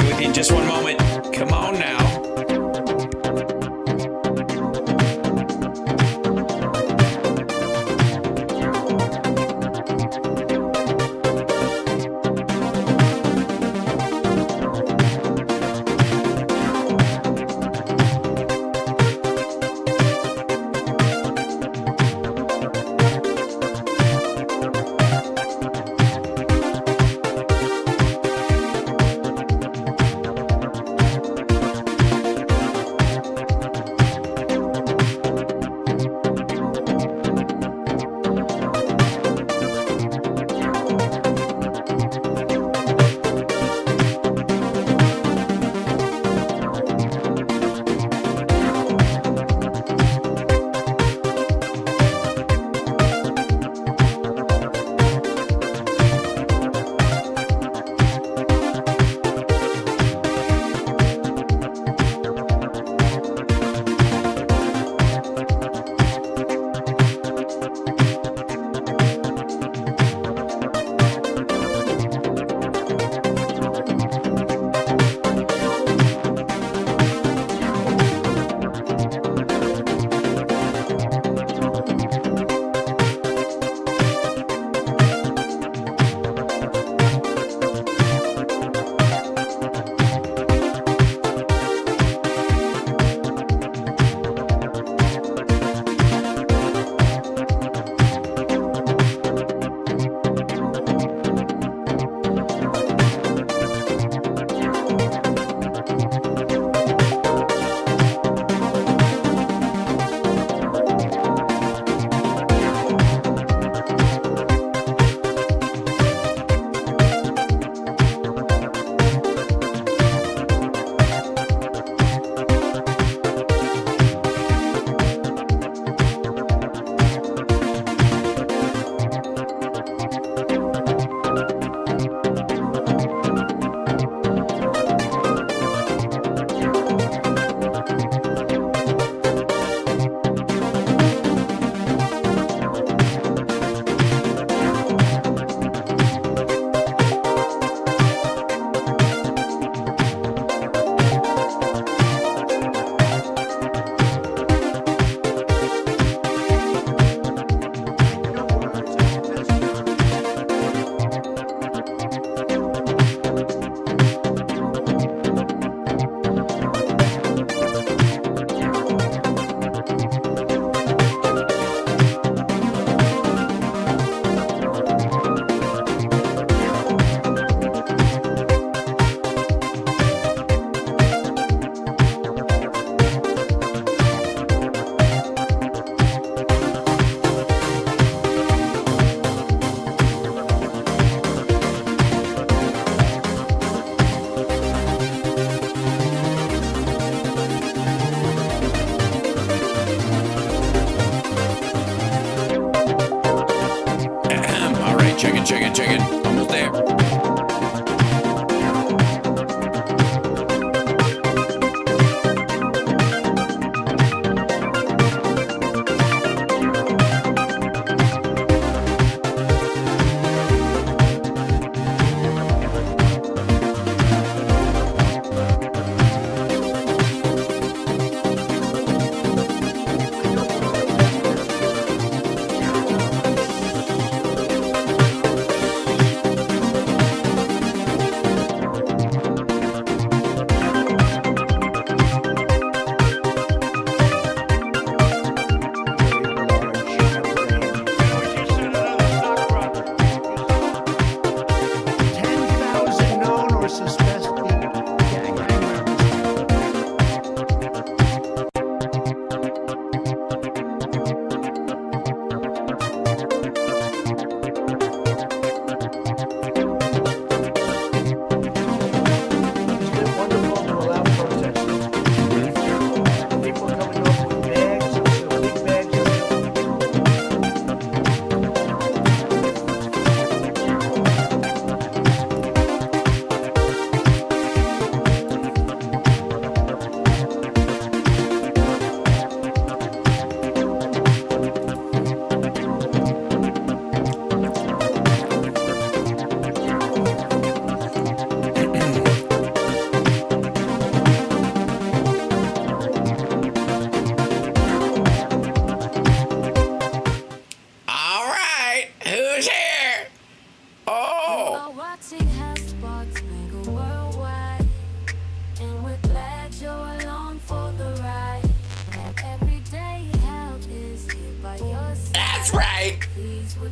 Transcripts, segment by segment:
with you in just one moment. Come on now.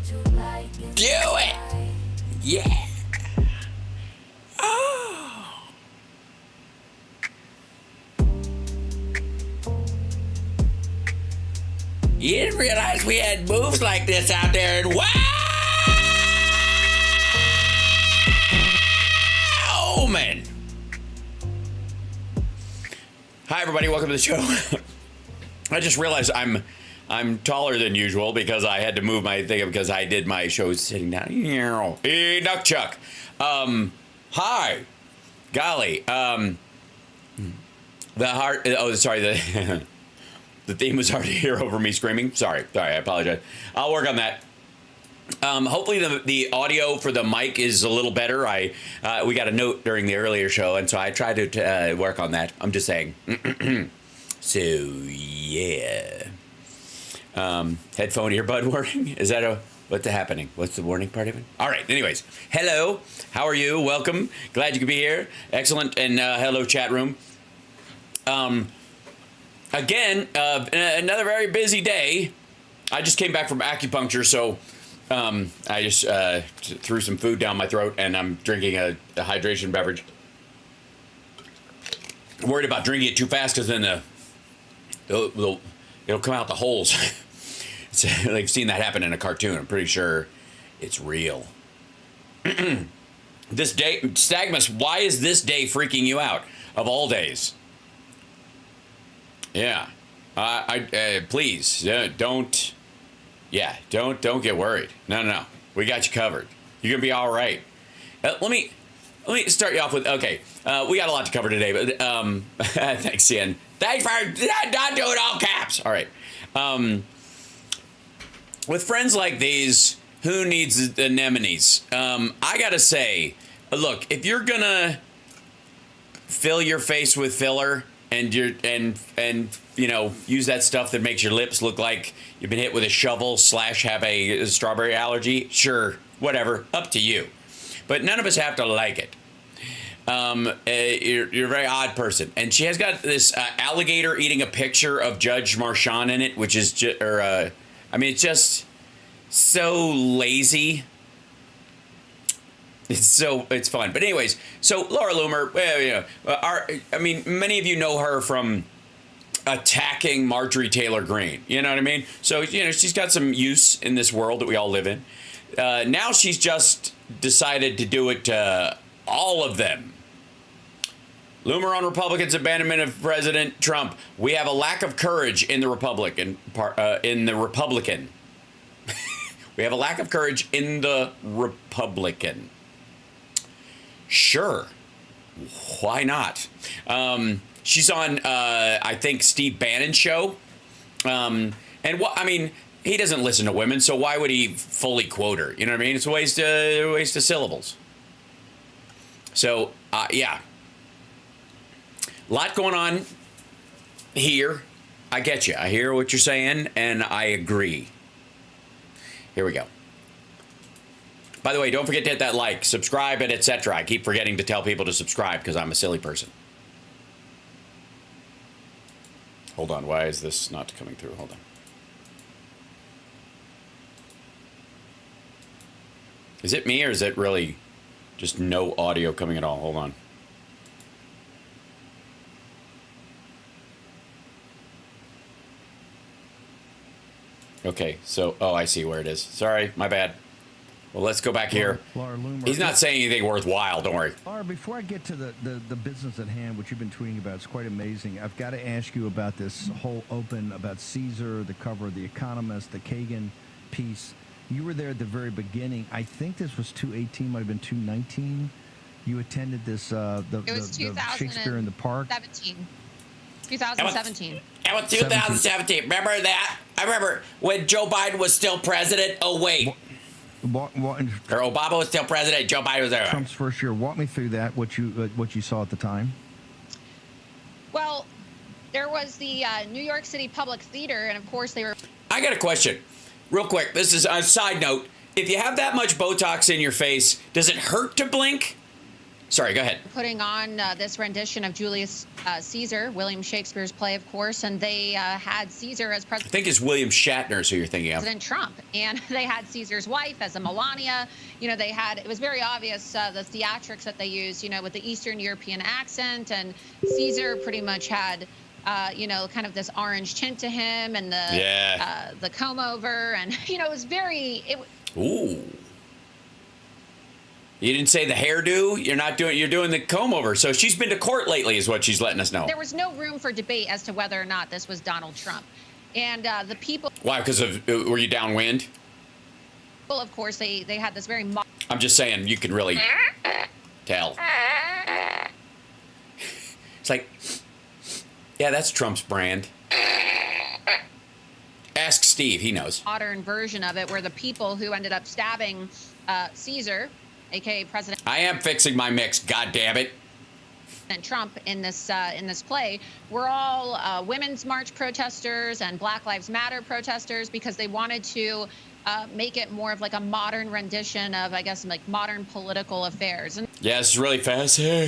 Do it. Yeah. Oh. You didn't realize we had moves like this out there and wow! Man. Hi everybody, welcome to the show. I just realized I'm taller than usual because I had to move my thing because I did my show sitting down. Hey, Duck Chuck. Hi. Golly. The heart. Oh, sorry. The theme was hard to hear over me screaming. Sorry. I apologize. I'll work on that. Hopefully the audio for the mic is a little better. We got a note during the earlier show, and so I tried to work on that. I'm just saying. So yeah. Headphone earbud warning. Is that what's happening? What's the warning part of it? All right. Anyways, hello. How are you? Welcome. Glad you could be here. Excellent. And hello, chat room. Again, another very busy day. I just came back from acupuncture, so. I just threw some food down my throat, and I'm drinking a hydration beverage. I'm worried about drinking it too fast because then it'll come out the holes. They've seen that happen in a cartoon. I'm pretty sure it's real. This day, Stagmus, why is this day freaking you out of all days? Yeah, please don't. Yeah, don't get worried. No. We got you covered. You're gonna be all right. Let me start you off with. Okay, we got a lot to cover today, but thanks, Ian. Thanks for not doing all caps. All right. With friends like these, who needs the anemones? I gotta say, look, if you're gonna fill your face with filler and use that stuff that makes your lips look like you've been hit with a shovel / have a strawberry allergy, sure, whatever, up to you. But none of us have to like it. You're a very odd person. And she has got this alligator eating a picture of Judge Marchand in it, which is it's just so lazy. It's fun. But anyways, so Laura Loomer, many of you know her from attacking Marjorie Taylor Greene. You know what I mean? So, she's got some use in this world that we all live in. Now she's just decided to do it to all of them. Loomer on Republicans' abandonment of President Trump. We have a lack of courage in the Republican. We have a lack of courage in the Republican. Sure. Why not? She's on, I think, Steve Bannon's show. He doesn't listen to women, so why would he fully quote her? You know what I mean? It's a waste of syllables. So, yeah. A lot going on here. I get you. I hear what you're saying, and I agree. Here we go. By the way, don't forget to hit that like, subscribe, and etc. I keep forgetting to tell people to subscribe because I'm a silly person. Hold on. Why is this not coming through? Hold on. Is it me or is it really just no audio coming at all? Hold on. Okay, so, I see where it is. Sorry, my bad. Well, let's go back here. Laura Loomer. He's not saying anything worthwhile, don't worry. Laura, before I get to the business at hand, which you've been tweeting about, it's quite amazing. I've got to ask you about this whole open about Caesar, the cover of The Economist, the Kagan piece. You were there at the very beginning. I think this was 218, might have been 219. You attended this, the Shakespeare in the Park. 2017. It was 2017. Remember that? I remember when Joe Biden was still president. Oh, wait. Or Obama was still president. Joe Biden was there. Trump's first year. Walk me through that, what you saw at the time. Well, there was the New York City Public Theater, and of course they were... I got a question. Real quick. This is a side note. If you have that much Botox in your face, does it hurt to blink? Sorry, go ahead. Putting on this rendition of Julius Caesar, William Shakespeare's play, of course, and they had Caesar as I president. think it's William Shatner who you're thinking of. President Trump, and they had Caesar's wife as a Melania. You know, they had, it was very obvious the theatrics that they used, you know, with the Eastern European accent, and Caesar pretty much had, you know, kind of this orange tint to him, and the comb over, and you know, it was very. Ooh. You didn't say the hairdo. You're doing the comb over. So she's been to court lately, is what she's letting us know. There was no room for debate as to whether or not this was Donald Trump, and the people. Why? Because of were you downwind? Well, of course, they had this very. I'm just saying, you can really tell. It's like, yeah, that's Trump's brand. Ask Steve, he knows. Modern version of it, where the people who ended up stabbing Caesar, aka President. I am fixing my mix. God damn it. Trump in this play were all women's march protesters and Black Lives Matter protesters, because they wanted to make it more of like a modern rendition of, I guess, like modern political affairs. And yeah, it's really fast. Yeah,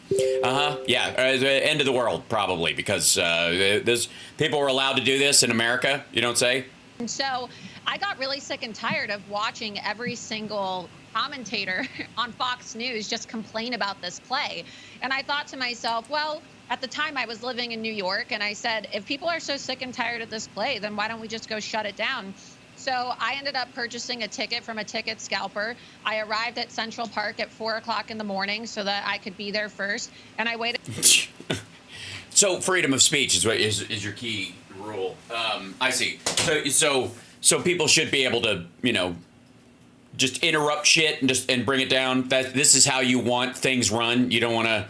the end of the world, probably, because this people were allowed to do this in America, you don't say? And so I got really sick and tired of watching every single commentator on Fox News just complain about this play. And I thought to myself, well, at the time I was living in New York, and I said, if people are so sick and tired of this play, then why don't we just go shut it down? So I ended up purchasing a ticket from a ticket scalper. I arrived at Central Park at 4 o'clock in the morning so that I could be there first. And I waited. So freedom of speech is your key rule. I see. So people should be able to, you know, just interrupt shit and bring it down. That this is how you want things run. You don't want to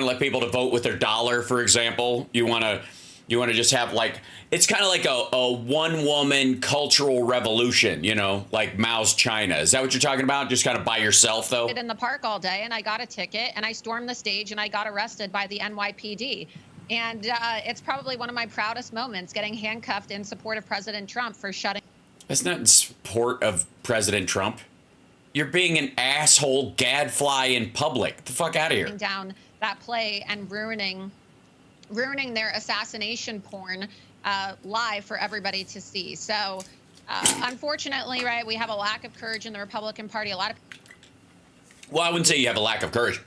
let people to vote with their dollar, for example. You want to just have, like, it's kind of like a one-woman cultural revolution, you know, like Mao's China. Is that what you're talking about? Just kind of by yourself, though? In the park all day, and I got a ticket, and I stormed the stage, and I got arrested by the NYPD. And it's probably one of my proudest moments, getting handcuffed in support of President Trump for shutting. That's not in support of President Trump. You're being an asshole gadfly in public. Get the fuck out of here. Down that play and ruining their assassination porn live for everybody to see. So, unfortunately, right, we have a lack of courage in the Republican Party. A lot of. Well, I wouldn't say you have a lack of courage.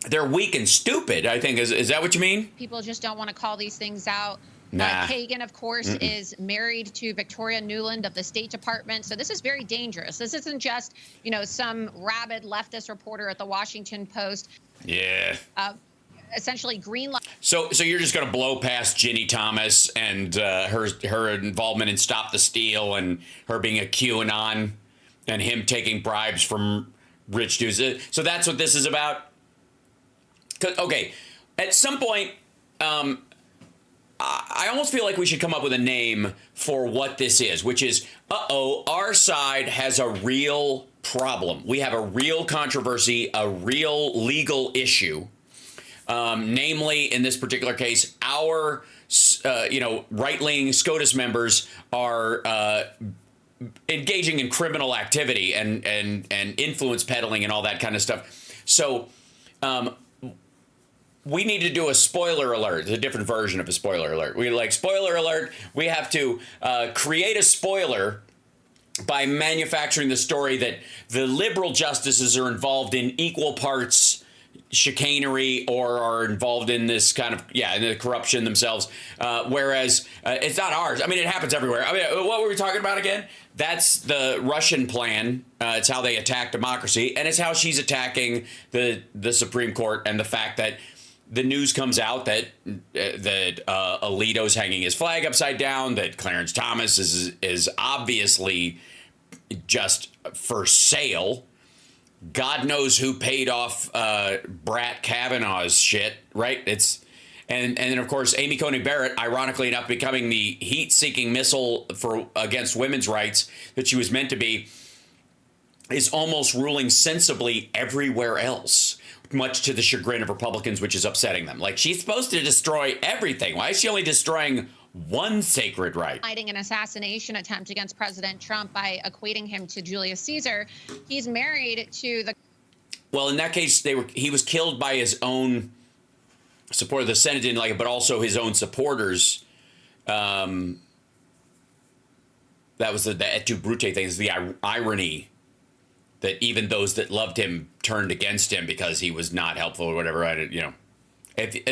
They're weak and stupid, I think. Is that what you mean? People just don't want to call these things out. Nah. Kagan, of course, is married to Victoria Nuland of the State Department. So this is very dangerous. This isn't just, you know, some rabid leftist reporter at the Washington Post. Yeah. Essentially green light. So you're just going to blow past Ginny Thomas and her involvement in Stop the Steal and her being a QAnon and him taking bribes from rich dudes. So that's what this is about? Okay, at some point, I almost feel like we should come up with a name for what this is, which is, our side has a real problem. We have a real controversy, a real legal issue. Namely, in this particular case, our, right-leaning SCOTUS members are engaging in criminal activity and influence peddling and all that kind of stuff. So, we need to do a spoiler alert, a different version of a spoiler alert. Spoiler alert, we have to create a spoiler by manufacturing the story that the liberal justices are involved in equal parts chicanery or are involved in this kind of, in the corruption themselves. Whereas it's not ours. I mean, it happens everywhere. I mean, what were we talking about again? That's the Russian plan. It's how they attack democracy. And it's how she's attacking the Supreme Court, and the fact that the news comes out that Alito's hanging his flag upside down, that Clarence Thomas is obviously just for sale. God knows who paid off Brett Kavanaugh's shit, right? And then of course Amy Coney Barrett, ironically enough, becoming the heat-seeking missile against women's rights that she was meant to be, is almost ruling sensibly everywhere else, much to the chagrin of Republicans, which is upsetting them. Like, she's supposed to destroy everything. Why is she only destroying one sacred right? Fighting an assassination attempt against President Trump by equating him to Julius Caesar. He's married to the. Well, in that case, he was killed by his own supporter. The Senate didn't like it, but also his own supporters. That was the et tu Brute thing. Is the irony that even those that loved him turned against him because he was not helpful or whatever.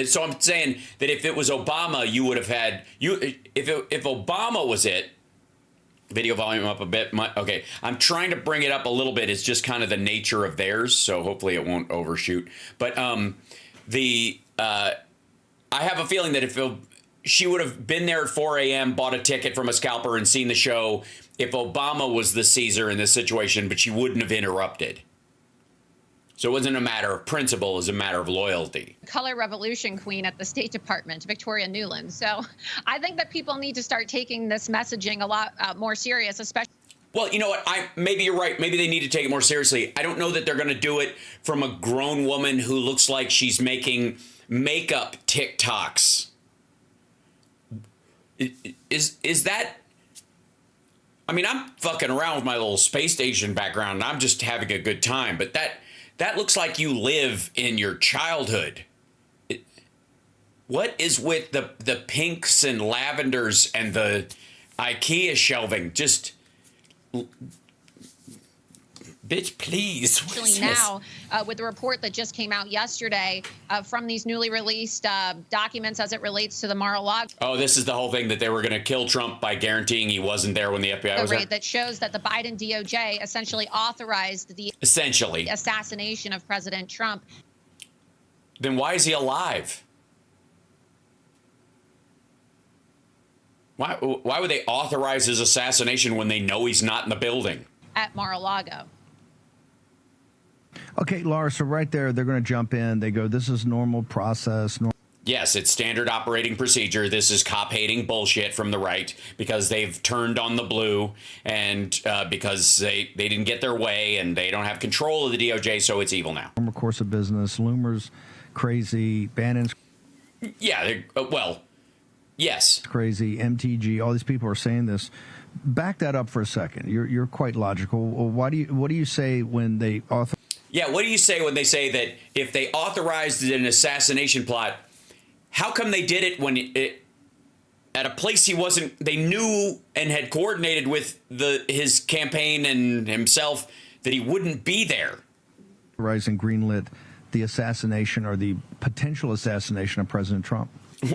So I'm saying that if it was Obama, you would have had if Obama was it. Video volume up a bit. Okay, I'm trying to bring it up a little bit. It's just kind of the nature of theirs, so hopefully it won't overshoot. But I have a feeling that if she would have been there at 4 a.m., bought a ticket from a scalper, and seen the show if Obama was the Caesar in this situation, but she wouldn't have interrupted. So it wasn't a matter of principle, it was a matter of loyalty. Color revolution queen at the State Department, Victoria Nuland. So I think that people need to start taking this messaging a lot more serious, especially. Well, you know what? Maybe you're right. Maybe they need to take it more seriously. I don't know that they're going to do it from a grown woman who looks like she's making makeup TikToks. Is that? I mean, I'm fucking around with my little space station background, and I'm just having a good time. But that looks like you live in your childhood. What is with the pinks and lavenders and the IKEA shelving? Just, bitch, please. Now, with the report that just came out yesterday from these newly released documents as it relates to the Mar-a-Lago. Oh, this is the whole thing that they were going to kill Trump by guaranteeing he wasn't there when the FBI was there? That shows that the Biden DOJ essentially authorized the assassination of President Trump. Then why is he alive? Why would they authorize his assassination when they know he's not in the building? At Mar-a-Lago. Okay, Laura, so right there, they're going to jump in. They go, this is normal process. Yes, it's standard operating procedure. This is cop-hating bullshit from the right because they've turned on the blue and because they didn't get their way and they don't have control of the DOJ, so it's evil now. Normal course of business. Loomer's crazy. Bannon's yes. Crazy. MTG. All these people are saying this. Back that up for a second. You're quite logical. What do you say when they author? Yeah, what do you say when they say that if they authorized an assassination plot, how come they did it at a place they knew and had coordinated with his campaign and himself that he wouldn't be there? Rising greenlit the assassination or the potential assassination of President Trump.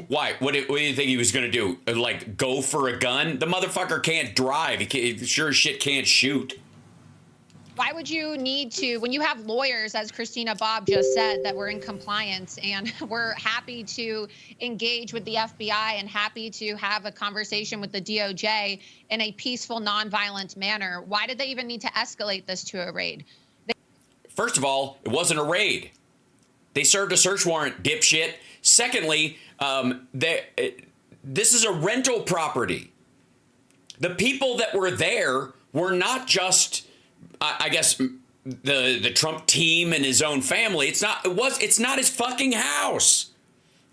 Why? What do you think he was going to do? Like, go for a gun? The motherfucker can't drive. He sure as shit can't shoot. Why would you need to, when you have lawyers, as Christina Bobb just said, that we're in compliance and we're happy to engage with the FBI and happy to have a conversation with the DOJ in a peaceful, nonviolent manner? Why did they even need to escalate this to a raid? First of all, it wasn't a raid. They served a search warrant, dipshit. Secondly, this is a rental property. The people that were there were not just, I guess, the Trump team and his own family. It's not his fucking house.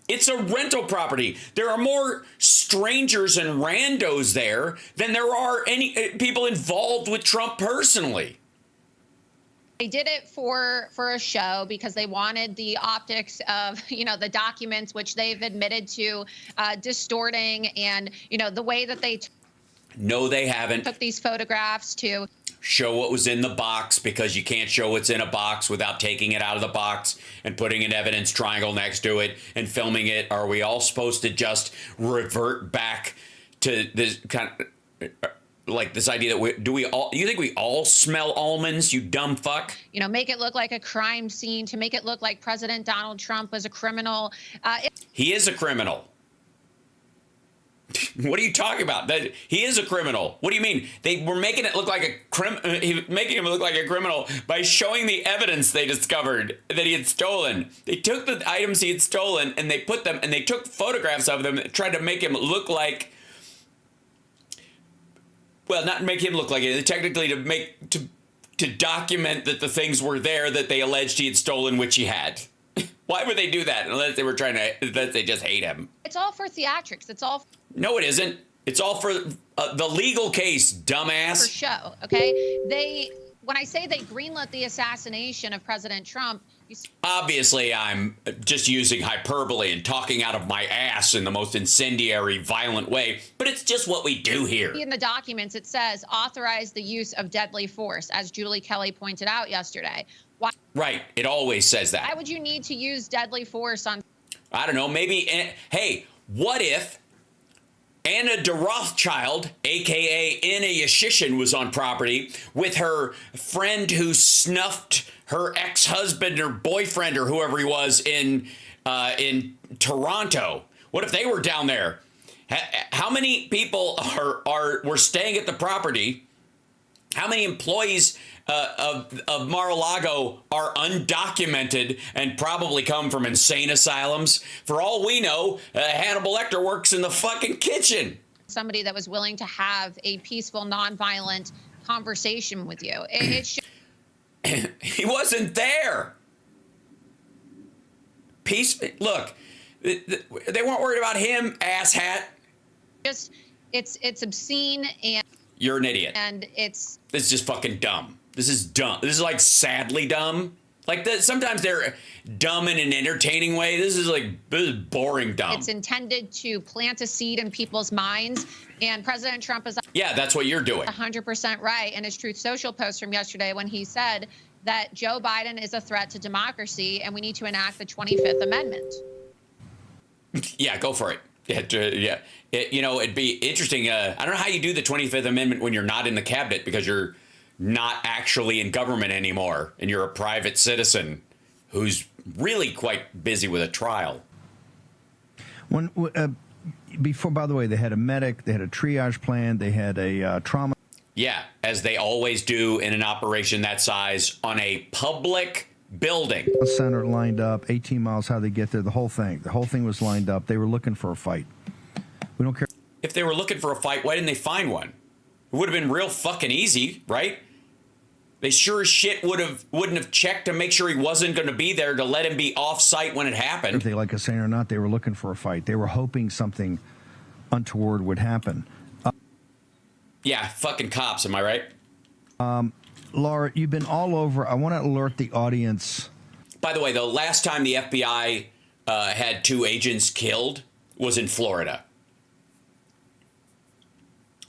It's a rental property. There are more strangers and randos there than there are any people involved with Trump personally. They did it for a show because they wanted the optics of, the documents, which they've admitted to distorting, and, the way that they No, they haven't. Took these photographs to show what was in the box, because you can't show what's in a box without taking it out of the box and putting an evidence triangle next to it and filming it. Are we all supposed to just revert back to this kind of like this idea that you think we all smell almonds, you dumb fuck? Make it look like a crime scene, to make it look like President Donald Trump was a criminal. He is a criminal. What are you talking about? He is a criminal. What do you mean? They were making it look like making him look like a criminal by showing the evidence they discovered that he had stolen. They took the items he had stolen and they put them, and they took photographs of them and tried to make him look like, well, not make him look like it, technically to document that the things were there that they alleged he had stolen, which he had. Why would they do that unless they just hate him? It's all for theatrics. It's all. No, it isn't. It's all for the legal case, dumbass. For show, okay? when I say they greenlit the assassination of President Trump, obviously I'm just using hyperbole and talking out of my ass in the most incendiary, violent way, but it's just what we do here. In the documents, it says authorize the use of deadly force, as Julie Kelly pointed out yesterday. Why? Right. It always says that. Why would you need to use deadly force on? I don't know. Maybe. Hey, what if Anna de Rothschild, a.k.a. Anna Yashishin, was on property with her friend who snuffed her ex-husband or boyfriend or whoever he was in Toronto? What if they were down there? How many people were staying at the property? How many employees of Mar-a-Lago are undocumented and probably come from insane asylums? For all we know, Hannibal Lecter works in the fucking kitchen. Somebody that was willing to have a peaceful, nonviolent conversation with you. He wasn't there. Look, they weren't worried about him, asshat. It's obscene, and you're an idiot. And this is just fucking dumb. This is dumb. This is like sadly dumb. Like sometimes they're dumb in an entertaining way. This is boring dumb. It's intended to plant a seed in people's minds. And President Trump is that's what you're doing. 100% right in his Truth Social post from yesterday when he said that Joe Biden is a threat to democracy and we need to enact the 25th Amendment. Yeah, go for it. Yeah. It'd be interesting. I don't know how you do the 25th Amendment when you're not in the cabinet because you're not actually in government anymore and you're a private citizen who's really quite busy with a trial. Before, by the way, they had a medic, they had a triage plan, they had a trauma. Yeah, as they always do in an operation that size on a public building. Center lined up, 18 miles how they get there, the whole thing was lined up. They were looking for a fight. We don't care. If they were looking for a fight, why didn't they find one? It would have been real fucking easy, right? They sure as shit wouldn't have checked to make sure he wasn't going to be there to let him be off site when it happened. If they like us saying or not, they were looking for a fight. They were hoping something untoward would happen. Yeah, fucking cops, am I right? Laura, you've been all over. I want to alert the audience. By the way, the last time the FBI had 2 agents killed was in Florida.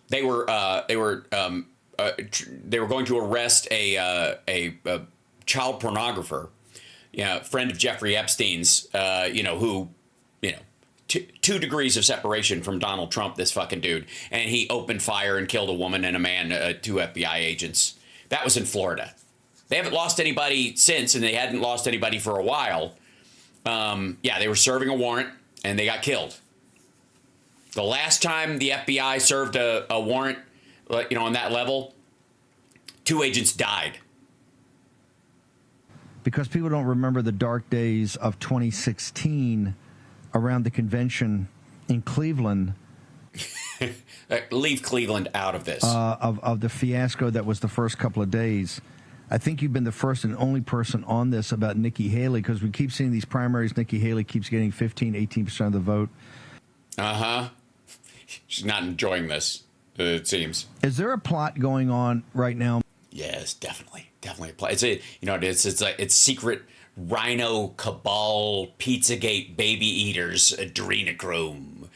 They were going to arrest a child pornographer, friend of Jeffrey Epstein's, who 2 degrees of separation from Donald Trump, this fucking dude. And he opened fire and killed a woman and a man, 2 FBI agents. That was in Florida. They haven't lost anybody since, and they hadn't lost anybody for a while. They were serving a warrant, and they got killed. The last time the FBI served a warrant, on that level, 2 agents died. Because people don't remember the dark days of 2016 around the convention in Cleveland. Leave Cleveland out of this. Of the fiasco that was the first couple of days. I think you've been the first and only person on this about Nikki Haley, because we keep seeing these primaries. Nikki Haley keeps getting 15, 18% of the vote. Uh-huh. She's not enjoying this, it seems. Is there a plot going on right now? Yes, definitely a plot. It's secret rhino cabal, Pizzagate baby eaters, adrenochrome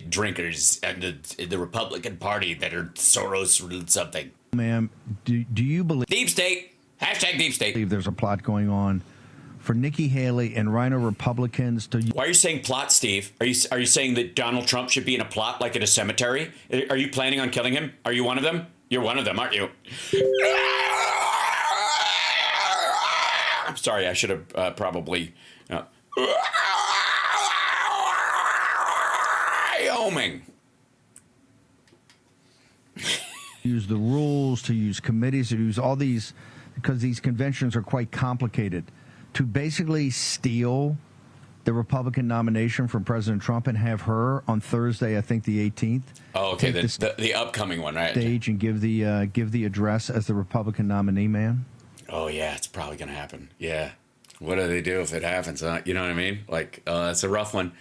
drinkers, and the Republican Party that are Soros something. Ma'am, do you believe deep state? Hashtag deep state. Believe there's a plot going on for Nikki Haley and rhino Republicans to. Why are you saying plot, Steve? Are you saying that Donald Trump should be in a plot like in a cemetery? Are you planning on killing him? Are you one of them? You're one of them, aren't you? I'm sorry. I should have probably. Wyoming. Use the rules, to use committees, to use all these, because these conventions are quite complicated, to basically steal the Republican nomination from President Trump and have her on Thursday, I think the 18th. Oh, okay, the upcoming one, right? Stage and give the address as the Republican nominee, man. Oh yeah, it's probably gonna happen. Yeah, what do they do if it happens? You know what I mean? Like, that's a rough one.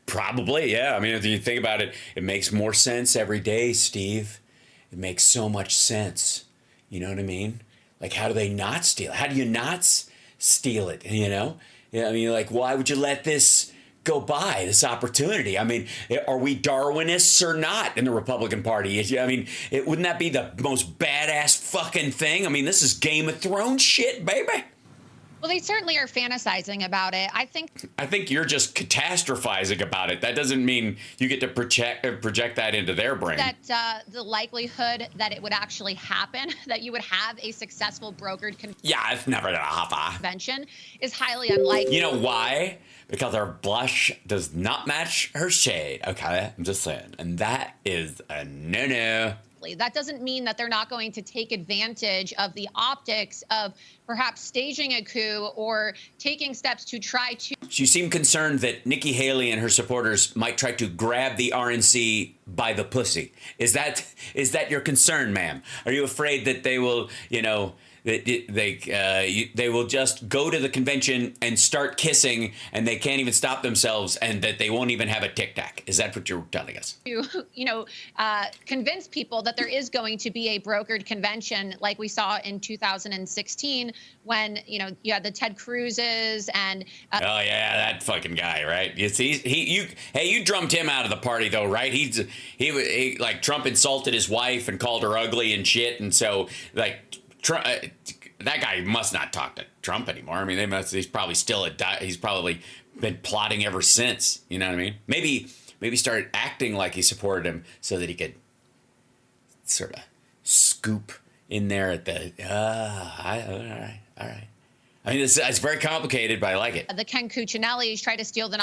Probably, yeah. I mean, if you think about it, it makes more sense every day, Steve. It makes so much sense. You know what I mean? Like, how do they not steal it? How do you not steal it, you know? Yeah, I mean, like, why would you let this go by, this opportunity? I mean, are we Darwinists or not in the Republican Party? I mean, wouldn't that be the most badass fucking thing? I mean, this is Game of Thrones shit, baby. Well, they certainly are fantasizing about it. I think you're just catastrophizing about it. That doesn't mean you get to project that into their brain. That the likelihood that it would actually happen, that you would have a successful brokered it's never gonna happen. Convention, is highly unlikely. You know why? Because her blush does not match her shade. Okay, I'm just saying, and that is a no-no. That doesn't mean that they're not going to take advantage of the optics of perhaps staging a coup or taking steps to try to. You seem concerned that Nikki Haley and her supporters might try to grab the RNC by the pussy. Is that your concern, ma'am? Are you afraid that they will, they will just go to the convention and start kissing, and they can't even stop themselves, and that they won't even have a tic tac? Is that what you're telling us? To convince people that there is going to be a brokered convention, like we saw in 2016 when you had the Ted Cruz's and. Oh yeah, that fucking guy, right? You see, you drummed him out of the party though, right? He like Trump insulted his wife and called her ugly and shit, and so like. Trump, that guy must not talk to Trump anymore. I mean, he's probably still he's probably been plotting ever since. You know what I mean? Maybe started acting like he supported him so that he could sort of scoop in there at the. All right. I mean, it's very complicated, but I like it. The Ken Cuccinelli's tried to steal the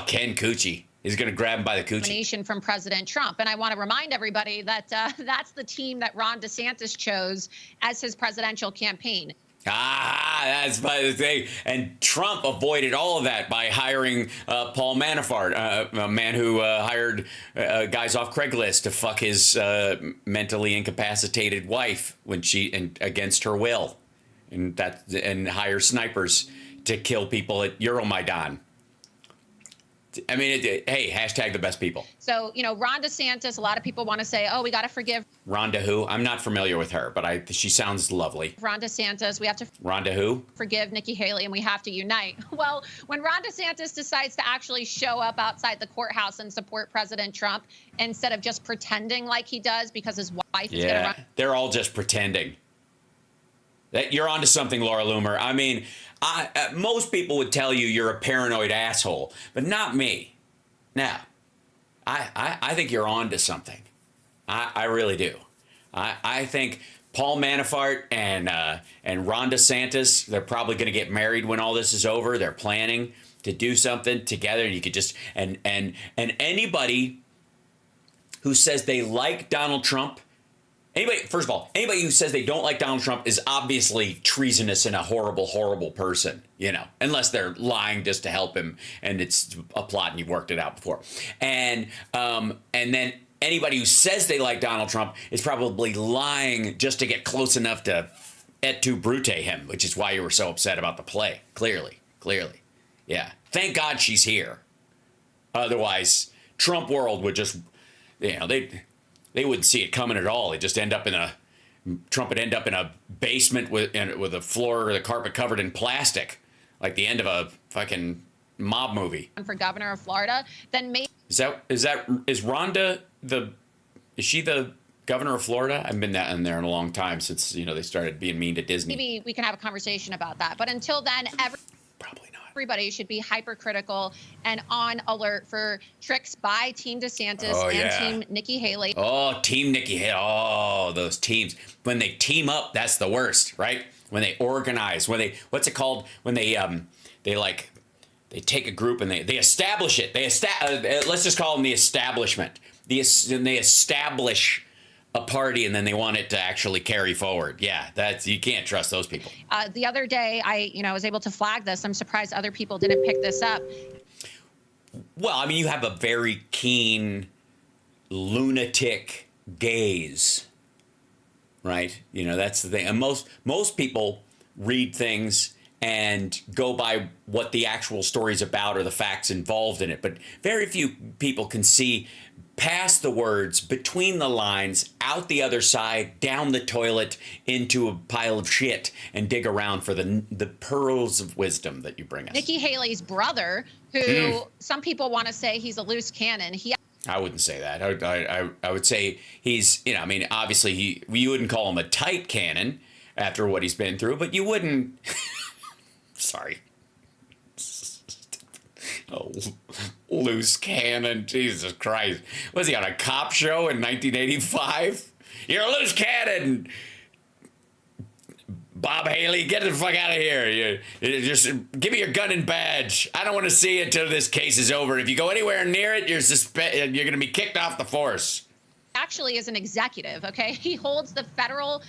Ken Cucci. He's going to grab him by the coochie. Nomination from President Trump. And I want to remind everybody that that's the team that Ron DeSantis chose as his presidential campaign. That's by the thing. And Trump avoided all of that by hiring Paul Manafort, a man who hired guys off Craigslist to fuck his mentally incapacitated wife against her will, and hire snipers to kill people at Euromaidan. I mean, hey, hashtag the best people. So, Ron DeSantis, a lot of people want to say, oh, we got to forgive. Rhonda who? I'm not familiar with her, but she sounds lovely. Ron DeSantis, we have to. Rhonda who? Forgive Nikki Haley, and we have to unite. Well, when Ron DeSantis decides to actually show up outside the courthouse and support President Trump instead of just pretending like he does because his wife is going to run. They're all just pretending. That you're onto something, Laura Loomer. I mean, most people would tell you you're a paranoid asshole, but not me. Now, I think you're onto something. I really do. I think Paul Manafort and Ron DeSantis, they're probably going to get married when all this is over. They're planning to do something together. And you could just and anybody who says they like Donald Trump. First of all, anybody who says they don't like Donald Trump is obviously treasonous and a horrible, horrible person, unless they're lying just to help him and it's a plot and you've worked it out before. And then anybody who says they like Donald Trump is probably lying just to get close enough to et tu brute him, which is why you were so upset about the play. Clearly. Yeah. Thank God she's here. Otherwise, Trump world would just, they wouldn't see it coming at all. Trump would end up in a basement with the floor or the carpet covered in plastic, like the end of a fucking mob movie. For governor of Florida, then maybe is Rhonda is she the governor of Florida? I haven't been in there in a long time since they started being mean to Disney. Maybe we can have a conversation about that. But until then, probably not. Everybody should be hypercritical and on alert for tricks by Team DeSantis and Team Nikki Haley. Oh, Team Nikki Haley. Oh, those teams. When they team up, that's the worst, right? When they organize, what's it called? When they take a group and they establish it. Let's just call them the establishment. They establish a party and then they want it to actually carry forward. Yeah, you can't trust those people. The other day, I was able to flag this. I'm surprised other people didn't pick this up. Well, I mean, you have a very keen lunatic gaze, right? That's the thing. And most people read things and go by what the actual story's about or the facts involved in it. But very few people can see past the words, between the lines, out the other side, down the toilet, into a pile of shit, and dig around for the pearls of wisdom that you bring us. Nikki Haley's brother, who some people want to say he's a loose cannon. I wouldn't say that. I would say he's, I mean, obviously you wouldn't call him a tight cannon after what he's been through, but you wouldn't. Sorry. Oh, loose cannon. Jesus Christ. Was he on a cop show in 1985? You're a loose cannon. Bob Haley, get the fuck out of here. You just give me your gun and badge. I don't want to see it until this case is over. If you go anywhere near it, you're going to be kicked off the force. Actually is an executive, okay? He holds the federal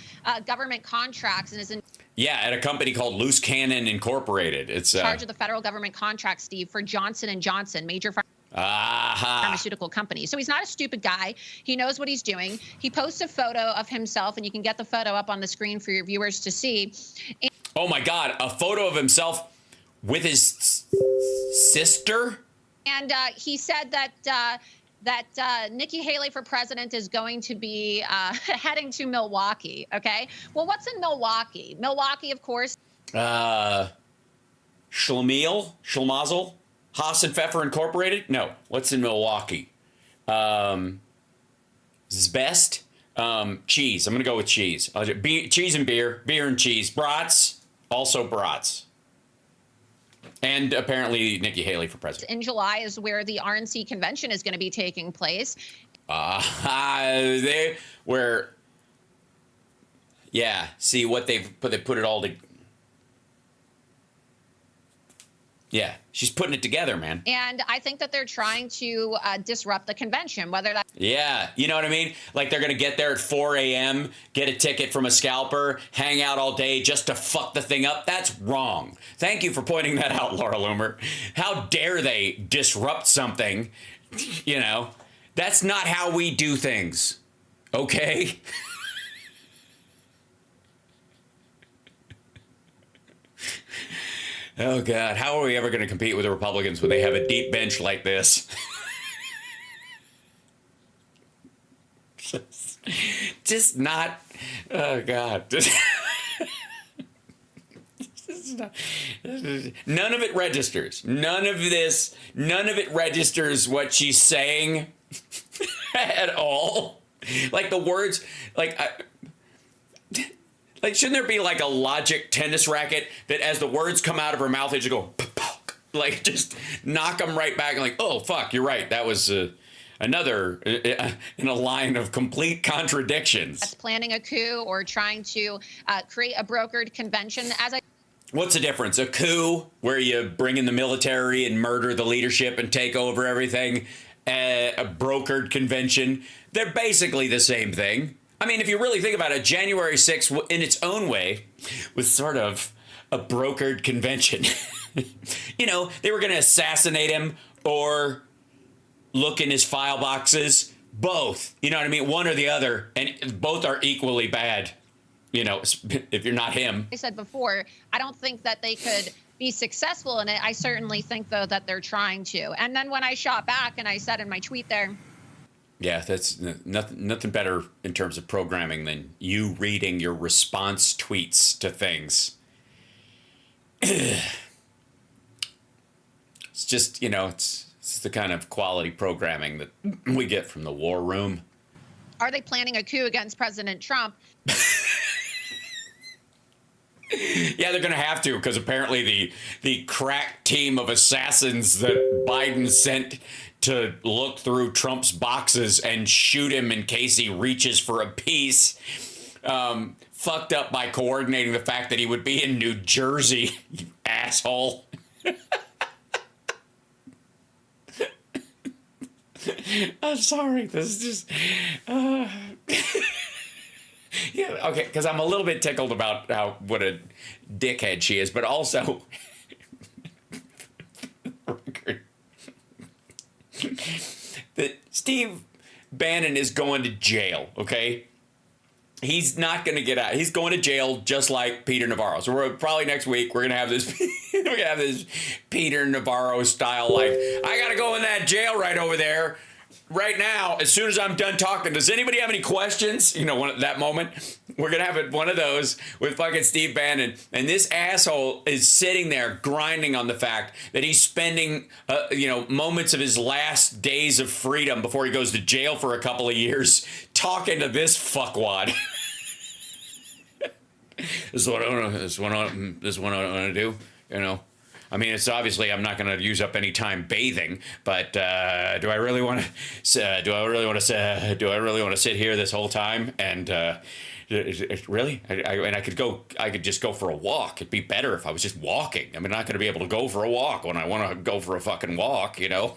government contracts and is in at a company called Loose Cannon Incorporated. It's charge of the federal government contract, Steve, for Johnson & Johnson, major pharmaceutical company. So he's not a stupid guy. He knows what he's doing. He posts a photo of himself, and you can get the photo up on the screen for your viewers to see. Oh my God, a photo of himself with his sister? And he said that Nikki Haley for president is going to be heading to Milwaukee, okay? Well, what's in Milwaukee? Milwaukee, of course. Schlemazel? Haas and Pfeffer Incorporated? No. What's in Milwaukee? Zbest? Cheese. I'm going to go with cheese. Cheese and beer. Beer and cheese. Brats. Also brats. And apparently Nikki Haley for president. In July is where the RNC convention is going to be taking place. See what they put it all together. Yeah, she's putting it together, man. And I think that they're trying to disrupt the convention, whether that. Yeah, you know what I mean? Like they're going to get there at 4 a.m., get a ticket from a scalper, hang out all day just to fuck the thing up. That's wrong. Thank you for pointing that out, Laura Loomer. How dare they disrupt something? That's not how we do things. Okay? Oh, God. How are we ever going to compete with the Republicans when they have a deep bench like this? just not. Oh, God. None of it registers. None of it registers what she's saying at all. Like the words, like, shouldn't there be like a logic tennis racket that as the words come out of her mouth, they just go, like, just knock them right back and like, oh, fuck, you're right. That was another in a line of complete contradictions. That's planning a coup or trying to create a brokered convention. What's the difference? A coup where you bring in the military and murder the leadership and take over everything. A brokered convention. They're basically the same thing. I mean, if you really think about it, January 6th, in its own way, was sort of a brokered convention. They were going to assassinate him or look in his file boxes. Both. You know what I mean? One or the other. And both are equally bad, if you're not him. I said before, I don't think that they could be successful in it. I certainly think, though, that they're trying to. And then when I shot back and I said in my tweet there, yeah, that's nothing better in terms of programming than you reading your response tweets to things. It's just, it's the kind of quality programming that we get from the war room. Are they planning a coup against President Trump? Yeah, they're going to have to, because apparently the crack team of assassins that Biden sent to look through Trump's boxes and shoot him in case he reaches for a piece, fucked up by coordinating the fact that he would be in New Jersey, you asshole. I'm sorry. This is just... Yeah, okay, because I'm a little bit tickled about what a dickhead she is, but also... that Steve Bannon is going to jail, okay? He's not going to get out. He's going to jail just like Peter Navarro. So we're probably next week we're going to have this Peter Navarro style, like, I got to go in that jail right over there right now as soon as I'm done talking. Does anybody have any questions? You know, that moment we're going to have one of those with fucking Steve Bannon, and this asshole is sitting there grinding on the fact that he's spending moments of his last days of freedom before he goes to jail for a couple of years talking to this fuckwad. This is what I want to do. You know, I mean, it's obviously I'm not going to use up any time bathing, but do I really want to? Do I really want to sit here this whole time? And really, I could just go for a walk. It'd be better if I was just walking. I'm not going to be able to go for a walk when I want to go for a fucking walk. You know.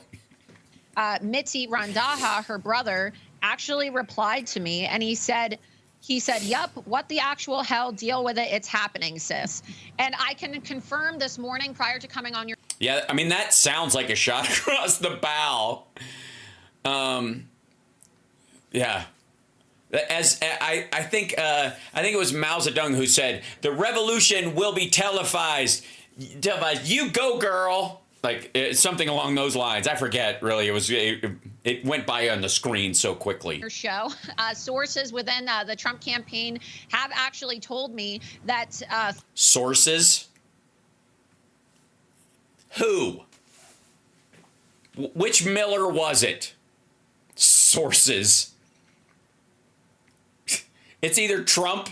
Mitzi Randaha, her brother, actually replied to me, and he said, "Yup, what the actual hell? Deal with it. It's happening, sis." And I can confirm this morning prior to coming on your. Yeah, I mean, that sounds like a shot across the bow. Yeah. As I think it was Mao Zedong who said, "The revolution will be televised. You go, girl." Like something along those lines. I forget, really. It went by on the screen so quickly. Your show. Sources within the Trump campaign have actually told me that... Sources? Who? Which Miller was it? Sources. It's either Trump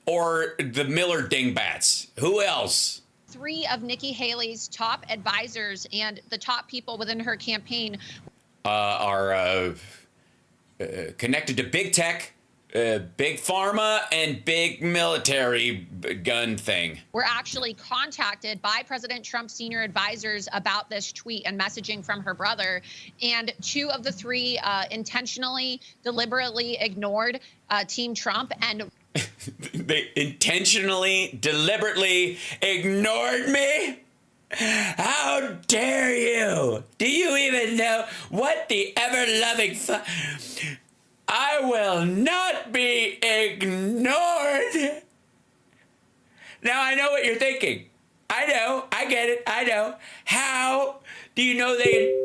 or the Miller dingbats. Who else? 3 of Nikki Haley's top advisors and the top people within her campaign are connected to big tech, big pharma, and big military gun thing. Were actually contacted by President Trump's senior advisors about this tweet and messaging from her brother. And 2 of the 3 intentionally, deliberately ignored Team Trump and they intentionally, deliberately ignored me? How dare you? Do you even know what the ever-loving I will not be ignored. Now, I know what you're thinking. I know. I get it. I know. How do you know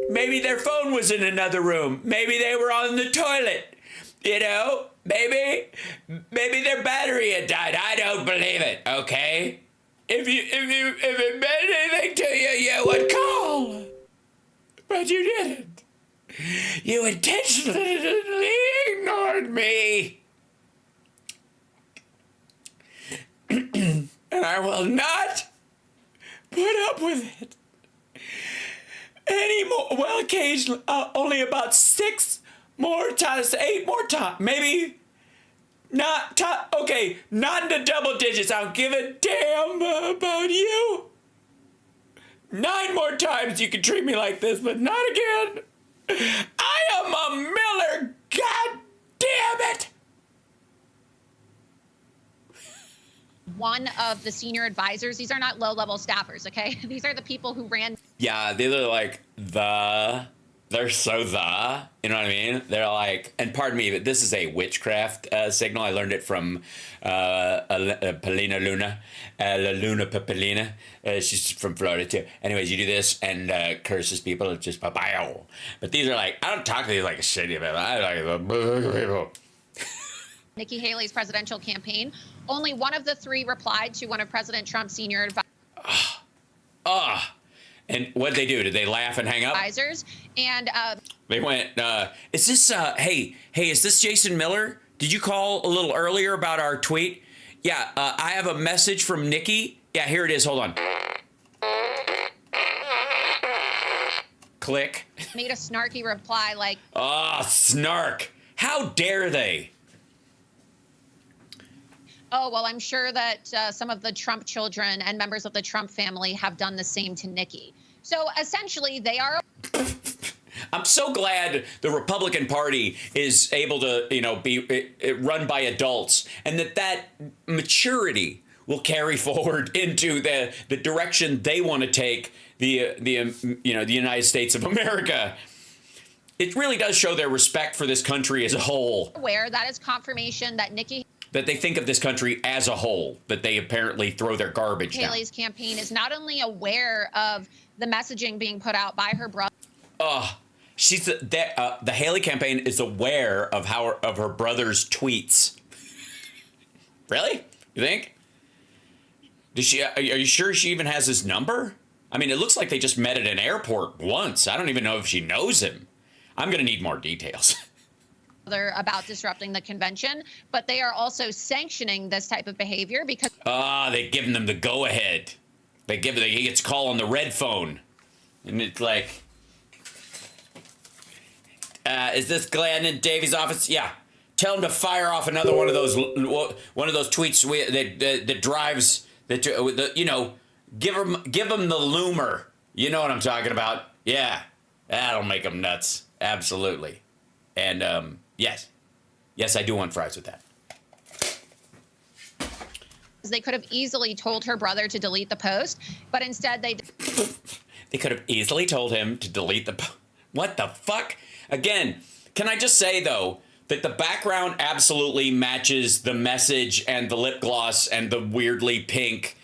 maybe their phone was in another room? Maybe they were on the toilet. You know? Maybe their battery had died. I don't believe it, okay? If it meant anything to you, you would call. But you didn't. You intentionally ignored me. And I will not put up with it anymore. Well, occasionally, only about 6 more times, 8 more times, maybe not, okay, not in the double digits. I don't give a damn about you. 9 more times you can treat me like this, but not again. I am a Miller, god damn it. One of the senior advisors, these are not low-level staffers, okay? These are the people who ran. Yeah, they're like they're so you know what I mean? They're like, and pardon me, but this is a witchcraft signal. I learned it from Paulina Luna, La Luna Papalina. She's from Florida too. Anyways, you do this and curses people. It's just papaya. But these are like, I don't talk to these like a shitty people. I like the people. Nikki Haley's presidential campaign. Only one of the 3 replied to one of President Trump's senior advisors. And what'd they do? Did they laugh and hang up? Advisors, and they went, is this, hey, is this Jason Miller? Did you call a little earlier about our tweet? Yeah, I have a message from Nikki. Yeah, here it is. Hold on. Click. Made a snarky reply like, snark. How dare they? Oh, well, I'm sure that some of the Trump children and members of the Trump family have done the same to Nikki. So essentially, they are. I'm so glad the Republican Party is able to, be run by adults, and that maturity will carry forward into the direction they want to take the United States of America. It really does show their respect for this country as a whole. Aware that is confirmation that Nikki. that they think of this country as a whole, that they apparently throw their garbage down. Haley's campaign is not only aware of the messaging being put out by her brother. She's the Haley campaign is aware of her brother's tweets. Really? You think? Does she? Are you sure she even has his number? I mean, it looks like they just met at an airport once. I don't even know if she knows him. I'm gonna need more details. About disrupting the convention, but they are also sanctioning this type of behavior because they've given them the go ahead. He gets a call on the red phone, and it's like, is this Glenn in Davy's office? Yeah. Tell him to fire off another one of those tweets that drives that give him the Loomer. You know what I'm talking about? Yeah, that'll make him nuts. Absolutely. And yes, I do want fries with that. They could have easily told her brother to delete the post, but instead they could have easily told him to delete the post. What the fuck? Again, can I just say though that the background absolutely matches the message and the lip gloss and the weirdly pink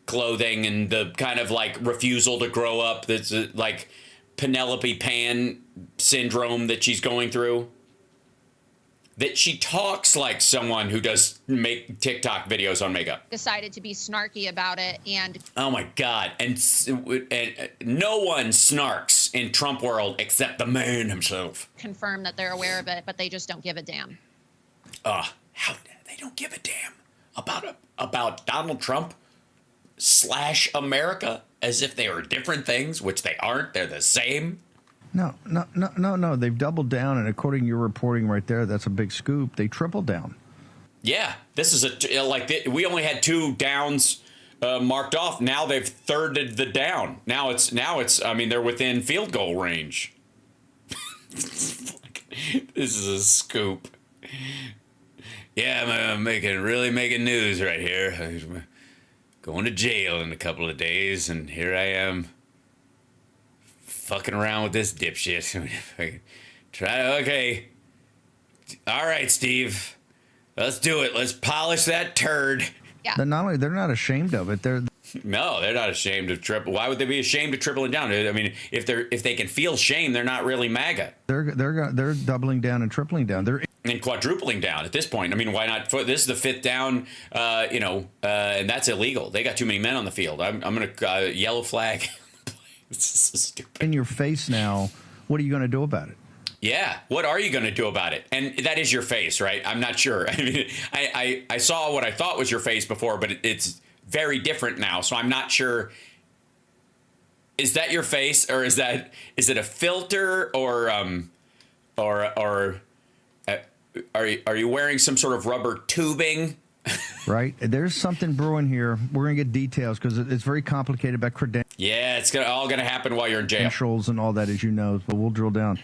clothing and the kind of like refusal to grow up that's like Penelope Pan syndrome that she's going through. That she talks like someone who does make TikTok videos on makeup. Decided to be snarky about it, and oh my God, and no one snarks in Trump world except the man himself. Confirm that they're aware of it, but they just don't give a damn. How they don't give a damn about Donald Trump / America as if they are different things, which they aren't. They're the same. No. They've doubled down, and according to your reporting right there, that's a big scoop. They tripled down. Yeah, this is we only had 2 downs marked off. Now they've thirded the down. Now it's. I mean, they're within field goal range. This is a scoop. Yeah, I'm really making news right here. I'm going to jail in a couple of days, and here I am. Fucking around with this dipshit. Okay. All right, Steve. Let's do it. Let's polish that turd. Yeah. They're not ashamed of it. No, they're not ashamed of triple. Why would they be ashamed of tripling down? I mean, if they can feel shame, they're not really MAGA. They're doubling down and tripling down. And quadrupling down at this point. I mean, why not? This is the 5th down, and that's illegal. They got too many men on the field. I'm gonna yellow flag. This is so stupid. In your face now. What are you going to do about it? Yeah. What are you going to do about it? And that is your face, right? I'm not sure. I mean, I saw what I thought was your face before, but it's very different now. So I'm not sure. Is that your face, or is it a filter, or are you wearing some sort of rubber tubing? Right. There's something brewing here. We're going to get details because it's very complicated about credentials. Yeah, it's all going to happen while you're in jail. Credentials and all that, as you know, but we'll drill down.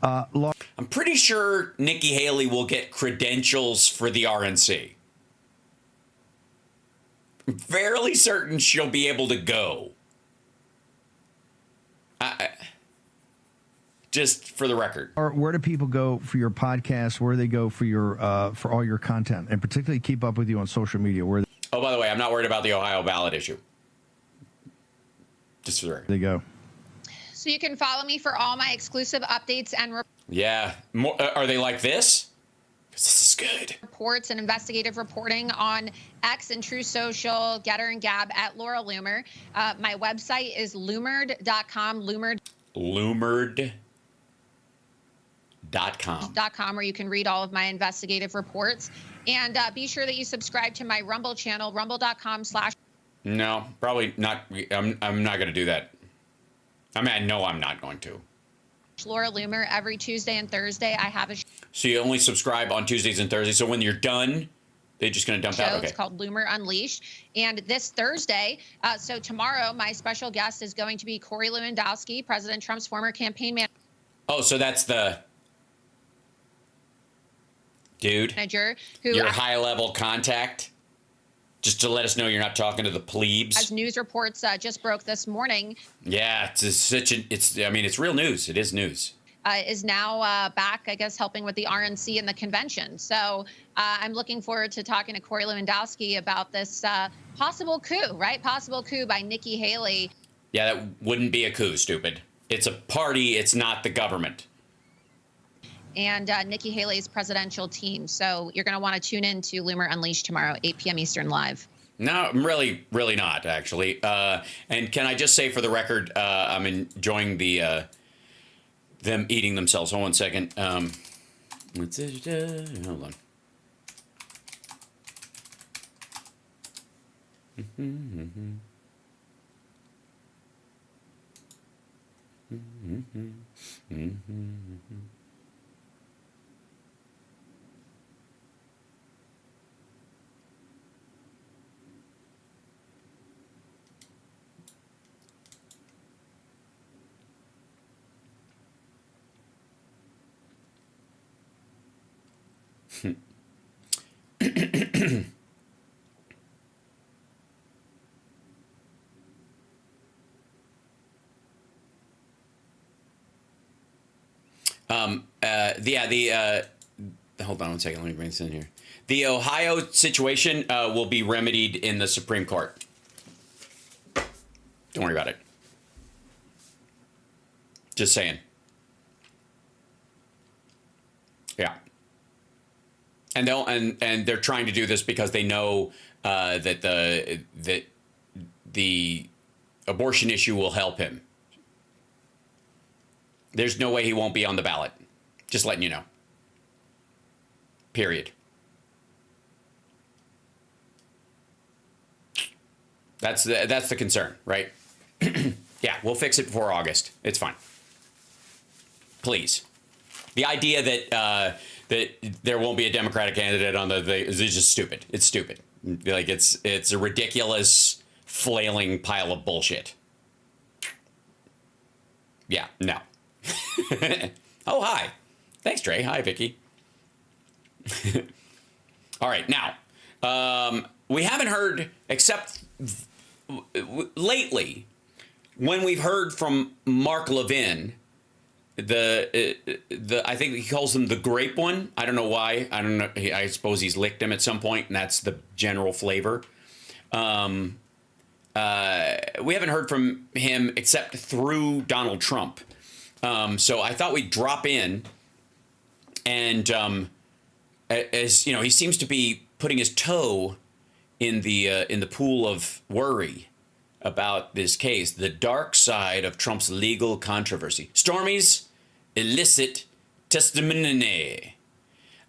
I'm pretty sure Nikki Haley will get credentials for the RNC. I'm fairly certain she'll be able to go. Just for the record. Or where do people go for your podcast? Where do they go for your for all your content, and particularly keep up with you on social media? Oh, by the way, I'm not worried about the Ohio ballot issue. Just for the record. They go. So you can follow me for all my exclusive updates and yeah. More, are they like this? Because this is good. Reports and investigative reporting on X and True Social, Getter and Gab at Laura Loomer. My website is loomered.com. Loomered.com, where you can read all of my investigative reports. And be sure that you subscribe to my Rumble channel, rumble.com/. No, probably not. I'm not going to do that. I mean, I know I'm not going to. Laura Loomer every Tuesday and Thursday. I have a So you only subscribe on Tuesdays and Thursdays. So when you're done, they're just going to dump out. Okay. It's called Loomer Unleashed. And this Thursday, so tomorrow, my special guest is going to be Corey Lewandowski, President Trump's former campaign manager. Oh, so that's the dude, your high-level contact, just to let us know you're not talking to the plebes. As news reports just broke this morning. Yeah, it's real news. It is news. is now back, I guess, helping with the RNC and the convention. So I'm looking forward to talking to Corey Lewandowski about this possible coup, right? Possible coup by Nikki Haley. Yeah, that wouldn't be a coup, stupid. It's a party. It's not the government. And Nikki Haley's presidential team. So you're going to want to tune in to Loomer Unleashed tomorrow, 8 p.m. Eastern live. No, I'm really not, actually. And can I just say for the record, I'm enjoying the them eating themselves. Hold on 1 second. Hold on. Hold on 1 second. Let me bring this in here. The Ohio situation will be remedied in the Supreme Court. Don't worry about it. Just saying. Yeah. And they're trying to do this because they know that the abortion issue will help him. There's no way he won't be on the ballot. Just letting you know. Period. That's the concern, right? Yeah, we'll fix it before August. It's fine. Please. The idea that that there won't be a Democratic candidate on is just stupid. It's stupid. Like it's a ridiculous flailing pile of bullshit. Yeah, no. Oh, hi. Thanks, Trey. Hi, Vicky. All right, now, we haven't heard, except lately, when we've heard from Mark Levin, I think he calls him the grape one. I don't know why. I don't know. I suppose he's licked him at some point, and that's the general flavor. We haven't heard from him except through Donald Trump. So I thought we'd drop in, and as you know, he seems to be putting his toe in the pool of worry about this case, the dark side of Trump's legal controversy. Stormy's illicit testimony.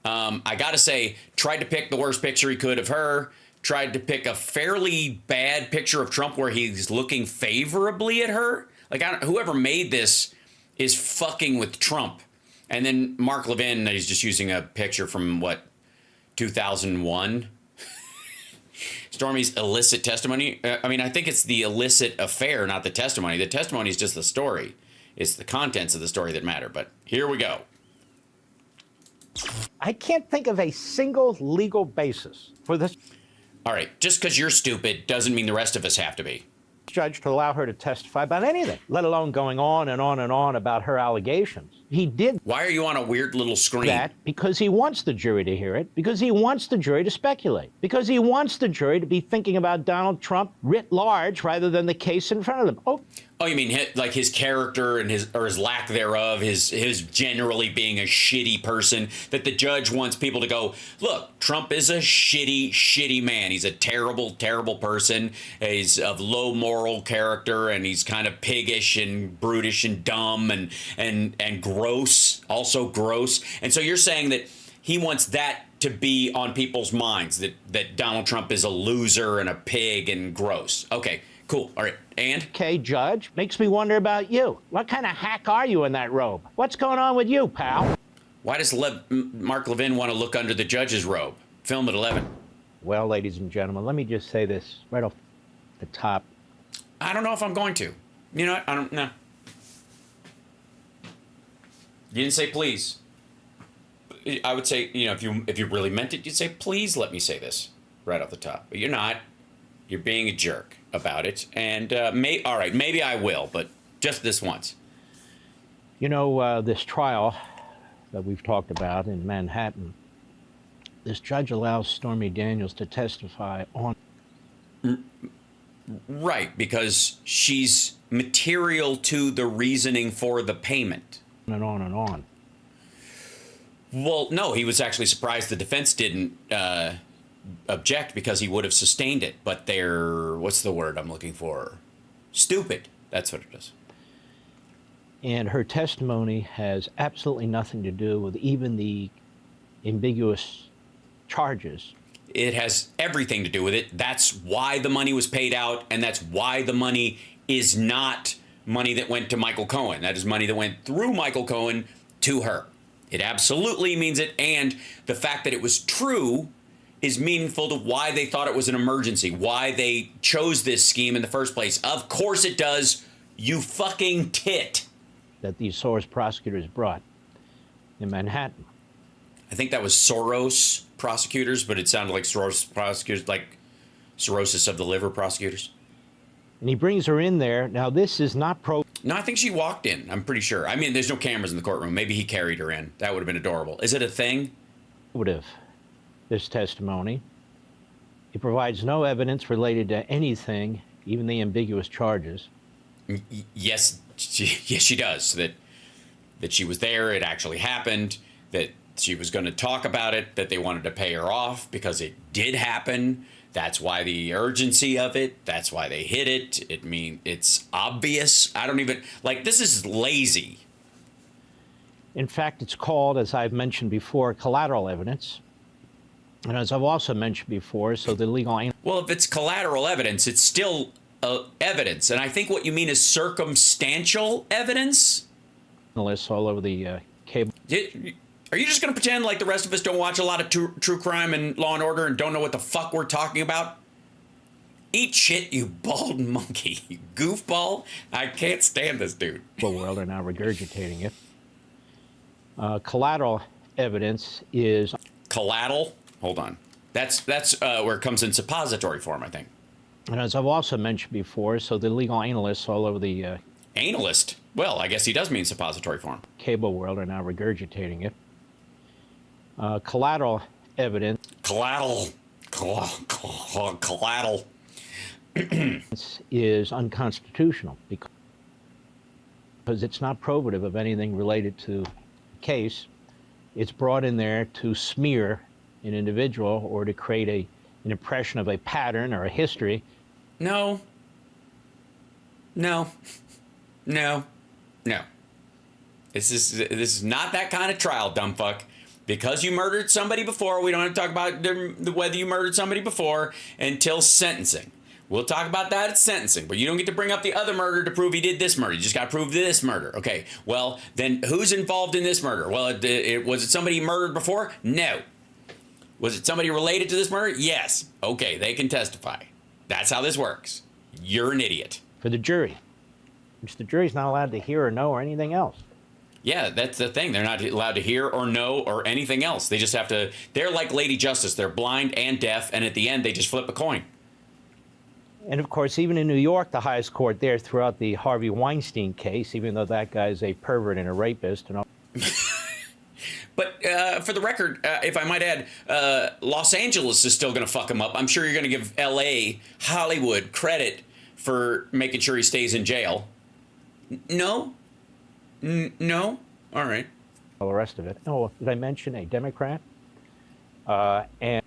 I gotta say, tried to pick the worst picture he could of her. Tried to pick a fairly bad picture of Trump where he's looking favorably at her. Like, whoever made this is fucking with Trump. And then Mark Levin, he's just using a picture from, 2001? Stormy's illicit testimony. I mean, I think it's the illicit affair, not the testimony. The testimony is just the story. It's the contents of the story that matter. But here we go. I can't think of a single legal basis for this All right, just because you're stupid doesn't mean the rest of us have to be. judge to allow her to testify about anything, let alone going on and on and on about her allegations. He did Why are you on a weird little screen? that because he wants the jury to hear it, because he wants the jury to speculate, because he wants the jury to be thinking about Donald Trump writ large rather than the case in front of them. Oh, you mean like his character and his lack thereof, his generally being a shitty person, that the judge wants people to go, look, Trump is a shitty man. He's a terrible, terrible person. He's of low moral character, and he's kind of piggish and brutish and dumb and gross, also gross. And so you're saying that he wants that to be on people's minds, that Donald Trump is a loser and a pig and gross. Okay, cool. All right. And? Okay, Judge, makes me wonder about you. What kind of hack are you in that robe? What's going on with you, pal? Why does Mark Levin want to look under the judge's robe? Film at 11. Well, ladies and gentlemen, let me just say this right off the top. I don't know if I'm going to. You know what? I don't know. You didn't say please. I would say, you know, if you really meant it, you'd say, please let me say this right off the top. But you're not. You're being a jerk about it. And all right, maybe I will, but just this once. You know, this trial that we've talked about in Manhattan, this judge allows Stormy Daniels to testify on. Right, because she's material to the reasoning for the payment. And on and on. Well, no, he was actually surprised the defense didn't object because he would have sustained it. But they're, what's the word I'm looking for? Stupid. That's what it is. And her testimony has absolutely nothing to do with even the ambiguous charges. It has everything to do with it. That's why the money was paid out, and that's why the money is not money that went to Michael Cohen. That is money that went through Michael Cohen to her. It absolutely means it, and the fact that it was true is meaningful to why they thought it was an emergency, why they chose this scheme in the first place. Of course it does, you fucking tit. That these Soros prosecutors brought in Manhattan. I think that was Soros prosecutors, but it sounded like Soros prosecutors, like cirrhosis of the liver prosecutors. And he brings her in there. Now, this is not No, I think she walked in. I'm pretty sure. I mean, there's no cameras in the courtroom. Maybe he carried her in. That would have been adorable. Is it a thing? probative, this testimony. It provides no evidence related to anything, even the ambiguous charges. Yes, she does. That she was there, it actually happened, that she was going to talk about it, that they wanted to pay her off because it did happen. That's why the urgency of it. That's why they hid it. It's obvious. I don't even, like, this is lazy. In fact, it's called, as I've mentioned before, collateral evidence. And as I've also mentioned before, so the legal... Well, if it's collateral evidence, it's still evidence. And I think what you mean is circumstantial evidence? Analysts all over the cable... Are you just going to pretend like the rest of us don't watch a lot of true crime and Law and Order and don't know what the fuck we're talking about? Eat shit, you bald monkey. You goofball. I can't stand this dude. The world are now regurgitating it. Collateral evidence is... Collateral? Hold on. That's where it comes in suppository form, I think. And as I've also mentioned before, so the legal analysts all over the... Analyst? Well, I guess he does mean suppository form. Cable world are now regurgitating it. Collateral evidence... Collateral. is unconstitutional because it's not probative of anything related to the case. It's brought in there to smear an individual or to create an impression of a pattern or a history. No. This is not that kind of trial, dumb fuck. Because you murdered somebody before, we don't have to talk about whether you murdered somebody before until sentencing. We'll talk about that at sentencing, but you don't get to bring up the other murder to prove he did this murder. You just got to prove this murder. Okay, well, then who's involved in this murder? Well, was it somebody murdered before? No. Was it somebody related to this murder? Yes. Okay, they can testify. That's how this works. You're an idiot. For the jury, which the jury's not allowed to hear or know or anything else. Yeah, that's the thing. They're not allowed to hear or know or anything else. They just have to, they're like Lady Justice. They're blind and deaf, and at the end, they just flip a coin. And of course, even in New York, the highest court there throughout the Harvey Weinstein case, even though that guy's a pervert and a rapist and all. But for the record, if I might add, Los Angeles is still going to fuck him up. I'm sure you're going to give L.A., Hollywood, credit for making sure he stays in jail. No? No? All right. All the rest of it. Oh, did I mention a Democrat? And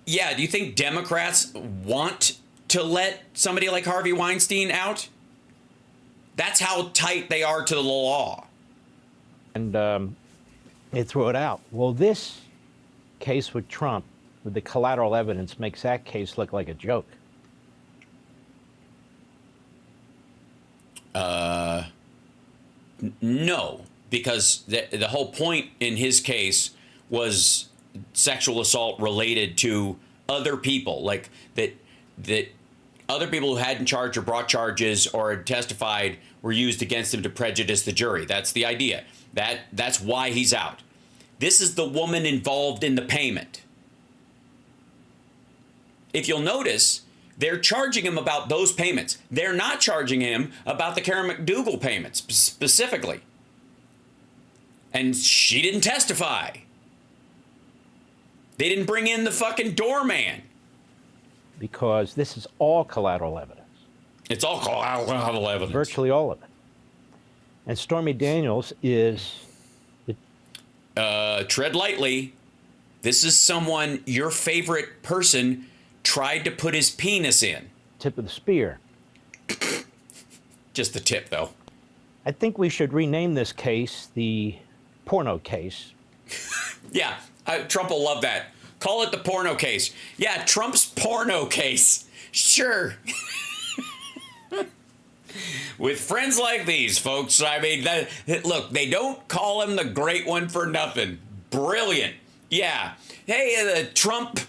yeah, do you think Democrats want to let somebody like Harvey Weinstein out? That's how tight they are to the law. And they threw it out. Well, this case with Trump, with the collateral evidence, makes that case look like a joke. No, because the whole point in his case was sexual assault related to other people, like that other people who hadn't charged or brought charges or had testified were used against him to prejudice the jury. That's the idea. That's why he's out. This is the woman involved in the payment. If you'll notice, they're charging him about those payments. They're not charging him about the Karen McDougal payments specifically. And she didn't testify. They didn't bring in the fucking doorman. Because this is all collateral evidence. It's all collateral evidence. Virtually all of it. And Stormy Daniels is... tread lightly. This is someone your favorite person tried to put his penis in. Tip of the spear. Just the tip, though. I think we should rename this case the porno case. Yeah, Trump will love that. Call it the porno case. Yeah, Trump's porno case. Sure. With friends like these, folks, I mean, look, they don't call him the great one for nothing. Brilliant. Yeah. Hey, Trump.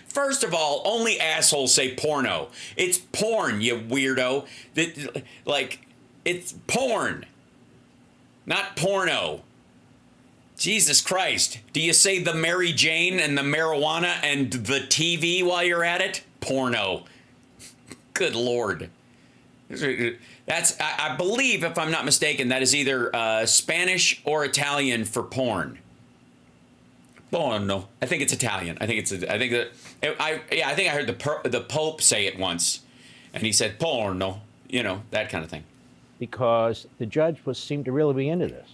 First of all, only assholes say porno. It's porn, you weirdo. Like, it's porn, not porno. Jesus Christ. Do you say the Mary Jane and the marijuana and the TV while you're at it? Porno. Good Lord. That's, I believe, if I'm not mistaken, that is either Spanish or Italian for porn. Porno. I think it's Italian. I think I heard the Pope say it once, and he said porno. You know, that kind of thing. Because the judge seemed to really be into this.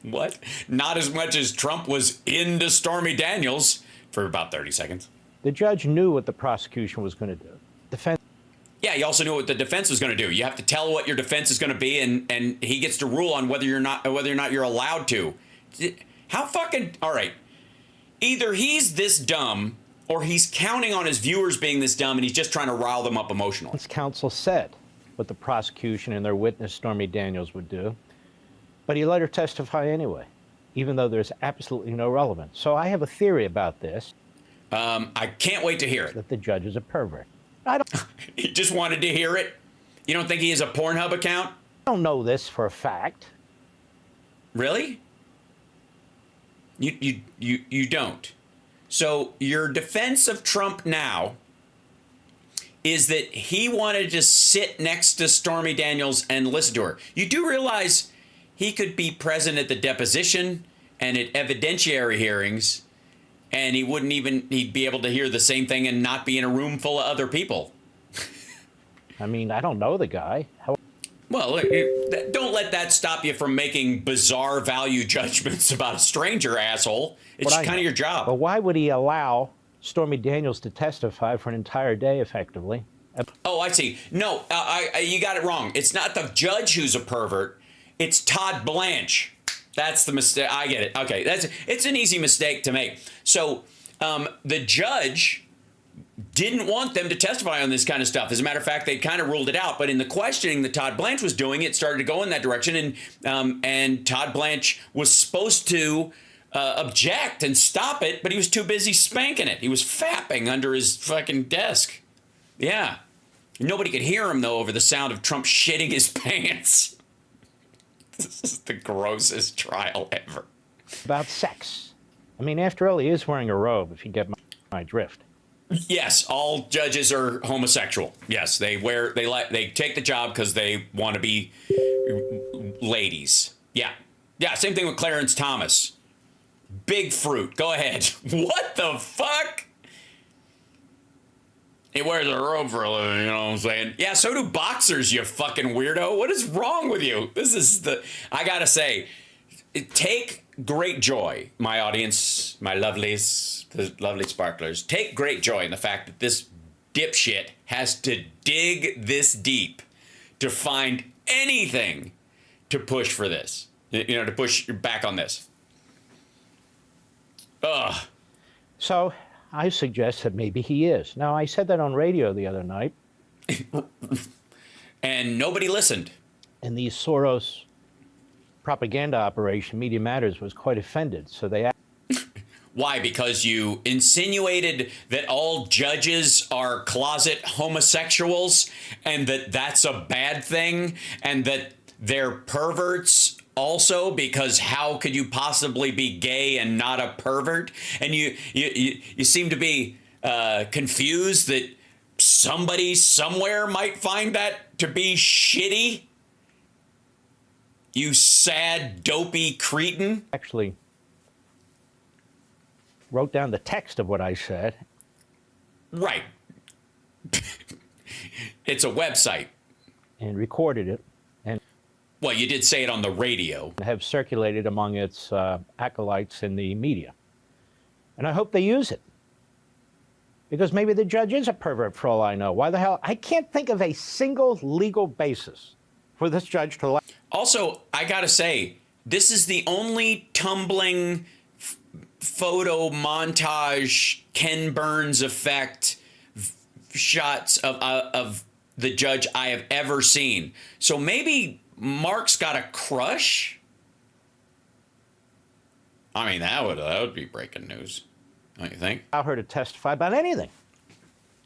What? Not as much as Trump was into Stormy Daniels for about 30 seconds. The judge knew what the prosecution was going to do. Defense. Yeah, he also knew what the defense was going to do. You have to tell what your defense is going to be, and he gets to rule on whether or not you're allowed to. How fucking... All right. Either he's this dumb, or he's counting on his viewers being this dumb, and he's just trying to rile them up emotionally. Defense counsel said what the prosecution and their witness, Stormy Daniels, would do. But he let her testify anyway, even though there's absolutely no relevance. So I have a theory about this. I can't wait to hear it. That the judge is a pervert. I don't... He just wanted to hear it? You don't think he has a Pornhub account? I don't know this for a fact. Really? You don't. So your defense of Trump now is that he wanted to sit next to Stormy Daniels and listen to her. You do realize he could be present at the deposition and at evidentiary hearings, and he'd be able to hear the same thing and not be in a room full of other people. I mean, I don't know the guy. Well, look, don't let that stop you from making bizarre value judgments about a stranger, asshole. It's kind of your job. But why would he allow Stormy Daniels to testify for an entire day, effectively? Oh, I see. No, you got it wrong. It's not the judge who's a pervert. It's Todd Blanche. That's the mistake. I get it. Okay, it's an easy mistake to make. So the judge didn't want them to testify on this kind of stuff. As a matter of fact, they kind of ruled it out. But in the questioning that Todd Blanche was doing, it started to go in that direction. And Todd Blanche was supposed to object and stop it, but he was too busy spanking it. He was fapping under his fucking desk. Yeah. Nobody could hear him, though, over the sound of Trump shitting his pants. This is the grossest trial ever. About sex. I mean, after all, he is wearing a robe, if you get my drift. Yes, all judges are homosexual. Yes, they take the job because they want to be ladies. Yeah. Yeah, same thing with Clarence Thomas. Big fruit. Go ahead. What the fuck? He wears a robe for a living, you know what I'm saying? Yeah, so do boxers, you fucking weirdo. What is wrong with you? I gotta say, take great joy, my audience, my lovelies, the lovely sparklers. Take great joy in the fact that this dipshit has to dig this deep to find anything to push for this. You know, to push back on this. Ugh. So I suggest that maybe he is. Now, I said that on radio the other night. And nobody listened. And the Soros propaganda operation, Media Matters, was quite offended. So they... Why? Because you insinuated that all judges are closet homosexuals and that that's a bad thing and that they're perverts also, because how could you possibly be gay and not a pervert? And you seem to be confused that somebody somewhere might find that to be shitty. You sad, dopey cretin. Actually wrote down the text of what I said. Right. It's a website. And recorded it. And Well, you did say it on the radio. have circulated among its acolytes in the media. And I hope they use it. Because maybe the judge is a pervert for all I know. Why the hell? I can't think of a single legal basis for this judge to allow. Also, I gotta say, this is the only tumbling photo montage, Ken Burns effect shots of the judge I have ever seen. So maybe Mark's got a crush? I mean, that would be breaking news, don't you think? Allow her to testify about anything,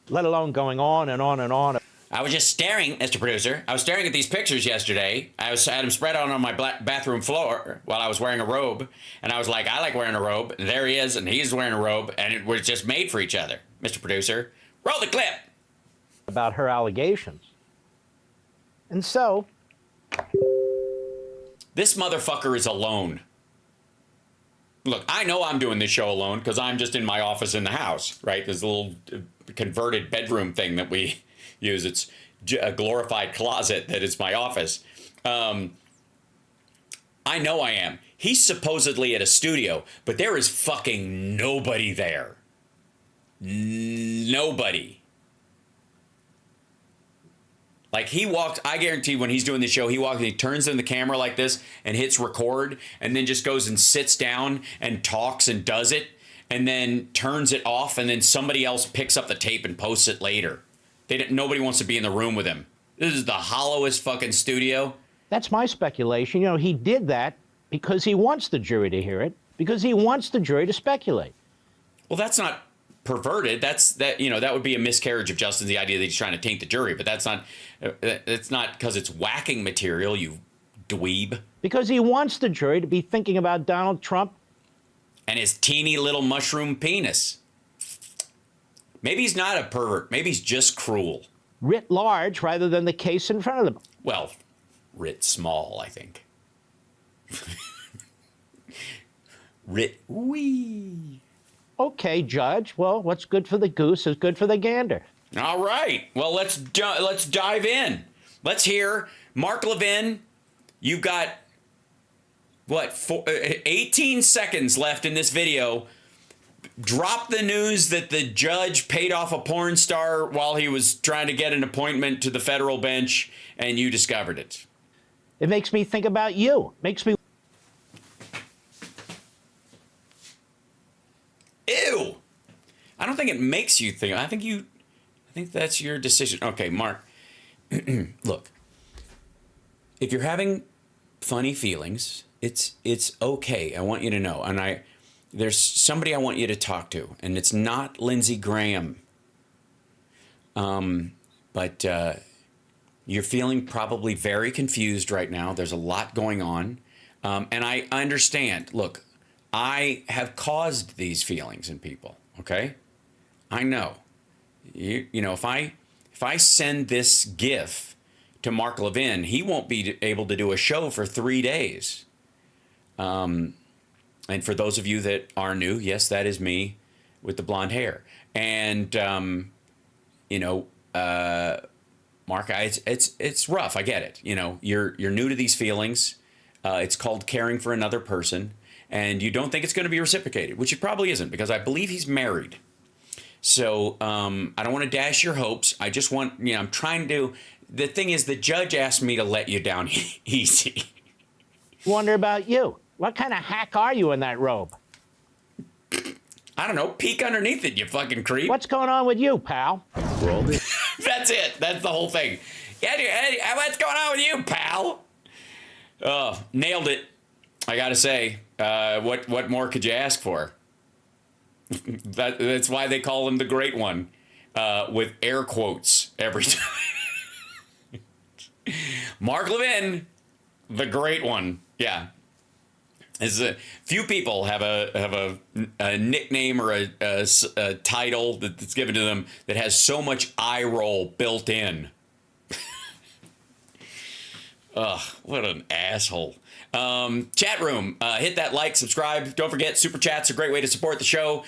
let alone going on and on and on. I was just staring, Mr. Producer. I was staring at these pictures yesterday. I had them spread out on my bathroom floor while I was wearing a robe. And I was like, I like wearing a robe. And there he is, and he's wearing a robe. And it was just made for each other. Mr. Producer, roll the clip. About her allegations. And so, This motherfucker is alone. Look, I know I'm doing this show alone because I'm just in my office in the house, right? There's a little converted bedroom thing that we use. It's a glorified closet that is my office. I know I am. He's supposedly at a studio, but there is fucking nobody there. Nobody. Like, he walked, I guarantee when he's doing the show, he walks and he turns in the camera like this and hits record and then just goes and sits down and talks and does it and then turns it off and then somebody else picks up the tape and posts it later. Nobody wants to be in the room with him. This is the hollowest fucking studio. that's my speculation. You know, he did that because he wants the jury to hear it, because he wants the jury to speculate. Well, that's not perverted. That would be a miscarriage of justice, the idea that he's trying to taint the jury, but it's not because it's whacking material, you dweeb. Because he wants the jury to be thinking about Donald Trump And his teeny little mushroom penis. Maybe he's not a pervert. Maybe he's just cruel. writ large rather than the case in front of them. Well, writ small, I think. Writ wee. Okay, Judge. Well, what's good for the goose is good for the gander. All right. Well, let's dive in. Let's hear Mark Levin. You've got, 18 seconds left in this video. Drop the news that the judge paid off a porn star while he was trying to get an appointment to the federal bench, and you discovered it. It makes me think about you. Makes me... Ew. I don't think it makes you think. I think that's your decision. Okay, Mark. Look. If you're having funny feelings, it's okay. I want you to know. And there's somebody I want you to talk to, and it's not Lindsey Graham. But you're feeling probably very confused right now. There's a lot going on. And I understand. Look, I have caused these feelings in people, okay? I know. You know, if I send this GIF to Mark Levin, he won't be able to do a show for 3 days. And for those of you that are new, yes, that is me with the blonde hair. And Mark, it's rough. I get it. You know, you're new to these feelings. It's called caring for another person, and you don't think it's going to be reciprocated, which it probably isn't, because I believe he's married. So I don't want to dash your hopes. I just want, I'm trying to. The thing is, the judge asked me to let you down easy. Wonder about you. What kind of hack are you in that robe? I don't know. Peek underneath it, you fucking creep. What's going on with you, pal? That's it. That's the whole thing. Yeah, what's going on with you, pal? Oh, nailed it. I gotta say, what more could you ask for? That's why they call him the Great One, with air quotes every time. Mark Levin, the Great One. Yeah. Few people have a nickname or a title that's given to them that has so much eye roll built in. Ugh, what an asshole. Chat room, hit that like, subscribe. Don't forget, super chats are a great way to support the show.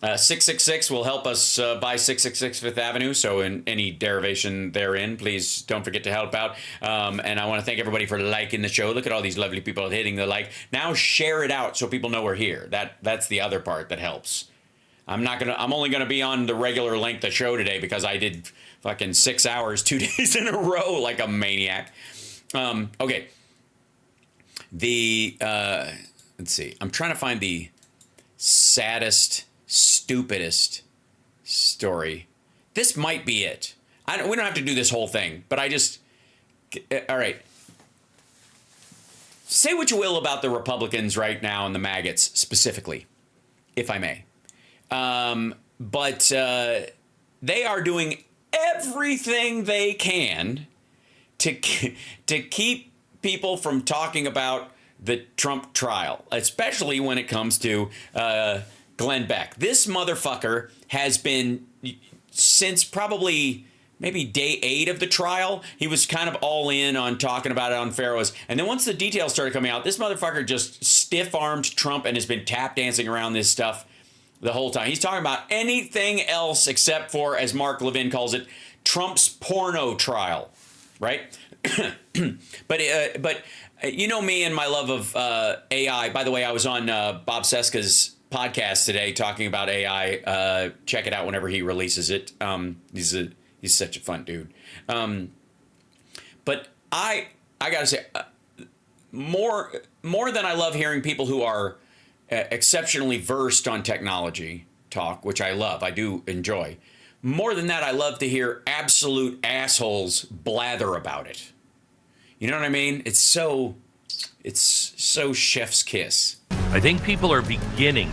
666 will help us buy 666 Fifth Avenue. So in any derivation therein, please don't forget to help out. And I want to thank everybody for liking the show. Look at all these lovely people hitting the like. Now share it out so people know we're here. That's the other part that helps. I'm only gonna be on the regular length of show today because I did fucking 6 hours 2 days in a row like a maniac. Okay. Let's see. I'm trying to find the saddest, stupidest story. This might be it. We don't have to do this whole thing, but all right. Say what you will about the Republicans right now and the maggots specifically, if I may. But they are doing everything they can to keep people from talking about the Trump trial, especially when it comes to Glenn Beck. This motherfucker has been, since probably maybe day 8 of the trial, he was kind of all in on talking about it on Pharaohs. And then once the details started coming out, this motherfucker just stiff-armed Trump and has been tap dancing around this stuff the whole time. He's talking about anything else except for, as Mark Levin calls it, Trump's porno trial, right? But you know me and my love of AI. By the way, I was on Bob Seska's podcast today talking about AI. Check it out whenever he releases it. He's such a fun dude. But I gotta say, more than I love hearing people who are exceptionally versed on technology talk, which I love, I do enjoy. More than that, I love to hear absolute assholes blather about it. You know what I mean? It's so chef's kiss. I think people are just beginning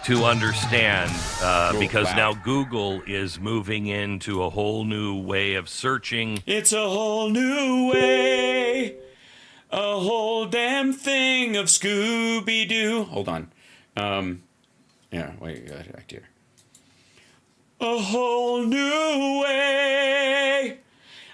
to understand because now Google is moving into a whole new way of searching. It's a whole new way. A whole damn thing of Scooby-Doo. Hold on. Yeah, wait, back here. A whole new way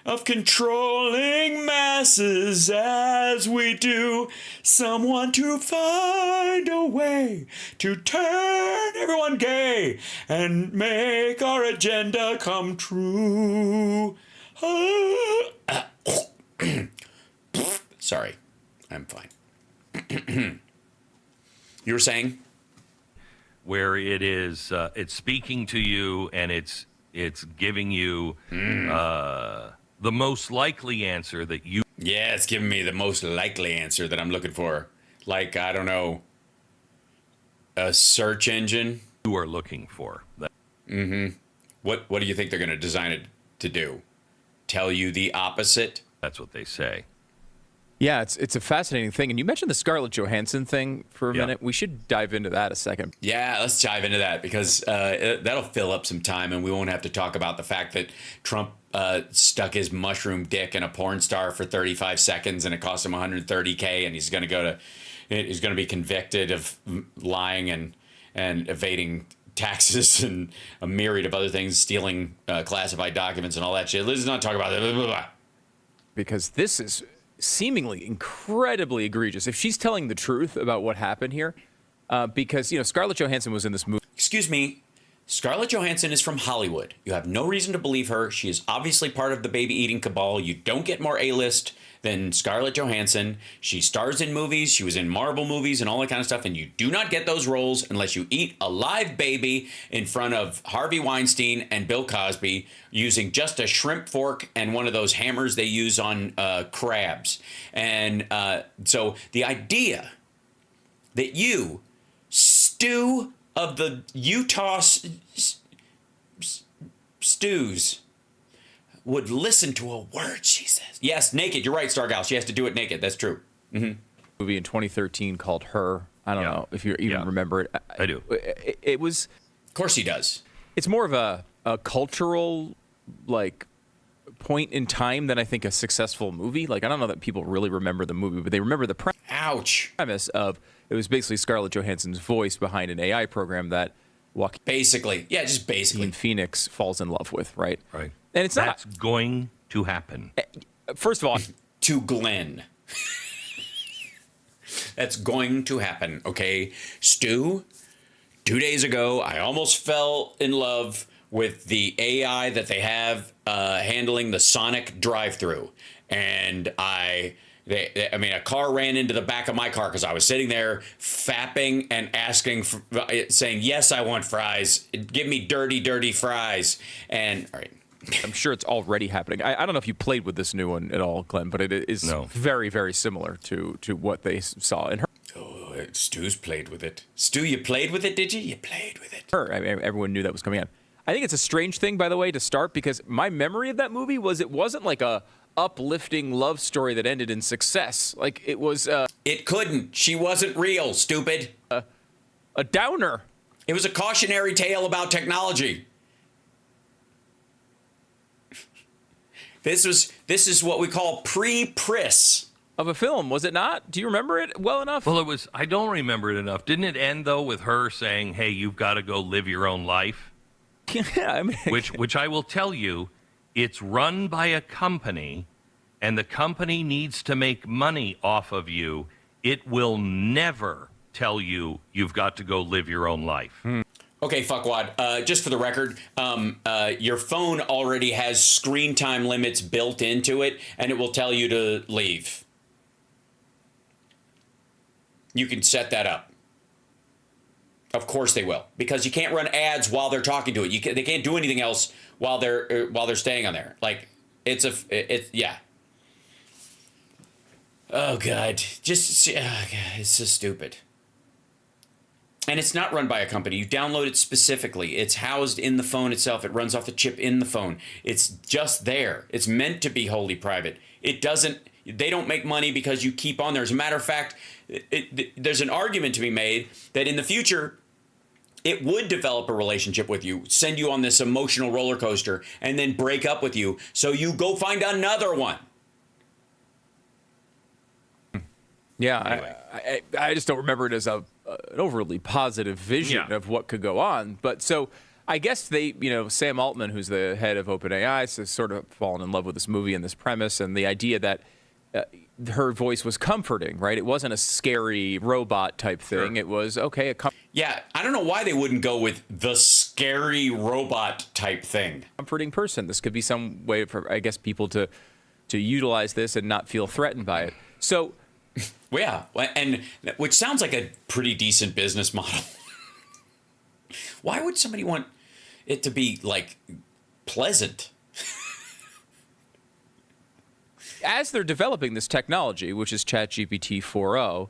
of controlling masses as we do. Someone to find a way to turn everyone gay and make our agenda come true. Sorry, I'm fine. You were saying? Where it is, it's speaking to you and it's giving you the most likely answer that you... Yeah, it's giving me the most likely answer that I'm looking for. Like, I don't know, a search engine? You are looking for. What do you think they're going to design it to do? Tell you the opposite? That's what they say. Yeah, it's a fascinating thing. And you mentioned the Scarlett Johansson thing for a minute. We should dive into that a second. Yeah, let's dive into that because that'll fill up some time and we won't have to talk about the fact that Trump stuck his mushroom dick in a porn star for 35 seconds and it cost him $130K and he's going to be convicted of lying and evading taxes and a myriad of other things, stealing classified documents and all that shit. Let's not talk about that. Blah, blah, blah. Because this is seemingly incredibly egregious. If she's telling the truth about what happened here, because, Scarlett Johansson was in this movie. Excuse me. Scarlett Johansson is from Hollywood. You have no reason to believe her. She is obviously part of the baby-eating cabal. You don't get more A-list than Scarlett Johansson. She stars in movies. She was in Marvel movies and all that kind of stuff. And you do not get those roles unless you eat a live baby in front of Harvey Weinstein and Bill Cosby using just a shrimp fork and one of those hammers they use on crabs. And so the idea that you, stew of the Utah stews, would listen to a word she says. Yes, naked. You're right, Stargal. She has to do it naked. That's true. Movie in 2013 called Her. I don't know if you even remember it. I do. It was... Of course he does. It's more of a cultural, point in time than I think a successful movie. I don't know that people really remember the movie, but they remember the premise of... It was basically Scarlett Johansson's voice behind an AI program that Joaquin Phoenix falls in love with, right? Right. And it's That's going to happen? First of all, to Glenn. That's going to happen, okay? Stu, 2 days ago, I almost fell in love with the AI that they have handling the Sonic drive-thru. And a car ran into the back of my car because I was sitting there fapping and asking, saying, yes, I want fries. Give me dirty, dirty fries. And, all right. I'm sure it's already happening. I don't know if you played with this new one at all, Glenn, but it is very, very similar to what they saw in her. Oh, Stu's played with it. Stu, you played with it, did you? You played with it. I mean, everyone knew that was coming on. I think it's a strange thing, by the way, to start, because my memory of that movie was it wasn't like a uplifting love story that ended in success. Like, it was... it couldn't. She wasn't real, stupid. A downer. It was a cautionary tale about technology. This is what we call pre-Priss of a film, was it not? Do you remember it well enough? Well, it was. I don't remember it enough. Didn't it end though with her saying, "Hey, you've got to go live your own life"? Yeah, I mean, which I will tell you, it's run by a company, and the company needs to make money off of you. It will never tell you you've got to go live your own life. Okay, fuckwad. Just for the record, your phone already has screen time limits built into it, and it will tell you to leave. You can set that up. Of course they will, because you can't run ads while they're talking to it. They can't do anything else while they're staying on there. Like it's yeah. Oh God, it's so stupid. And it's not run by a company. You download it specifically. It's housed in the phone itself. It runs off the chip in the phone. It's just there. It's meant to be wholly private. It doesn't. They don't make money because you keep on there. As a matter of fact, there's an argument to be made that in the future, it would develop a relationship with you, send you on this emotional roller coaster, and then break up with you. So you go find another one. Yeah, Anyway. I just don't remember it as an overly positive vision of what could go on. But so I guess Sam Altman, who's the head of OpenAI, has sort of fallen in love with this movie and this premise and the idea that her voice was comforting, right? It wasn't a scary robot type thing. Sure. It was, okay, yeah, I don't know why they wouldn't go with the scary robot type thing. Comforting person. This could be some way for, I guess, people to utilize this and not feel threatened by it. So... Yeah, and which sounds like a pretty decent business model. Why would somebody want it to be, like, pleasant? As they're developing this technology, which is ChatGPT 4.0,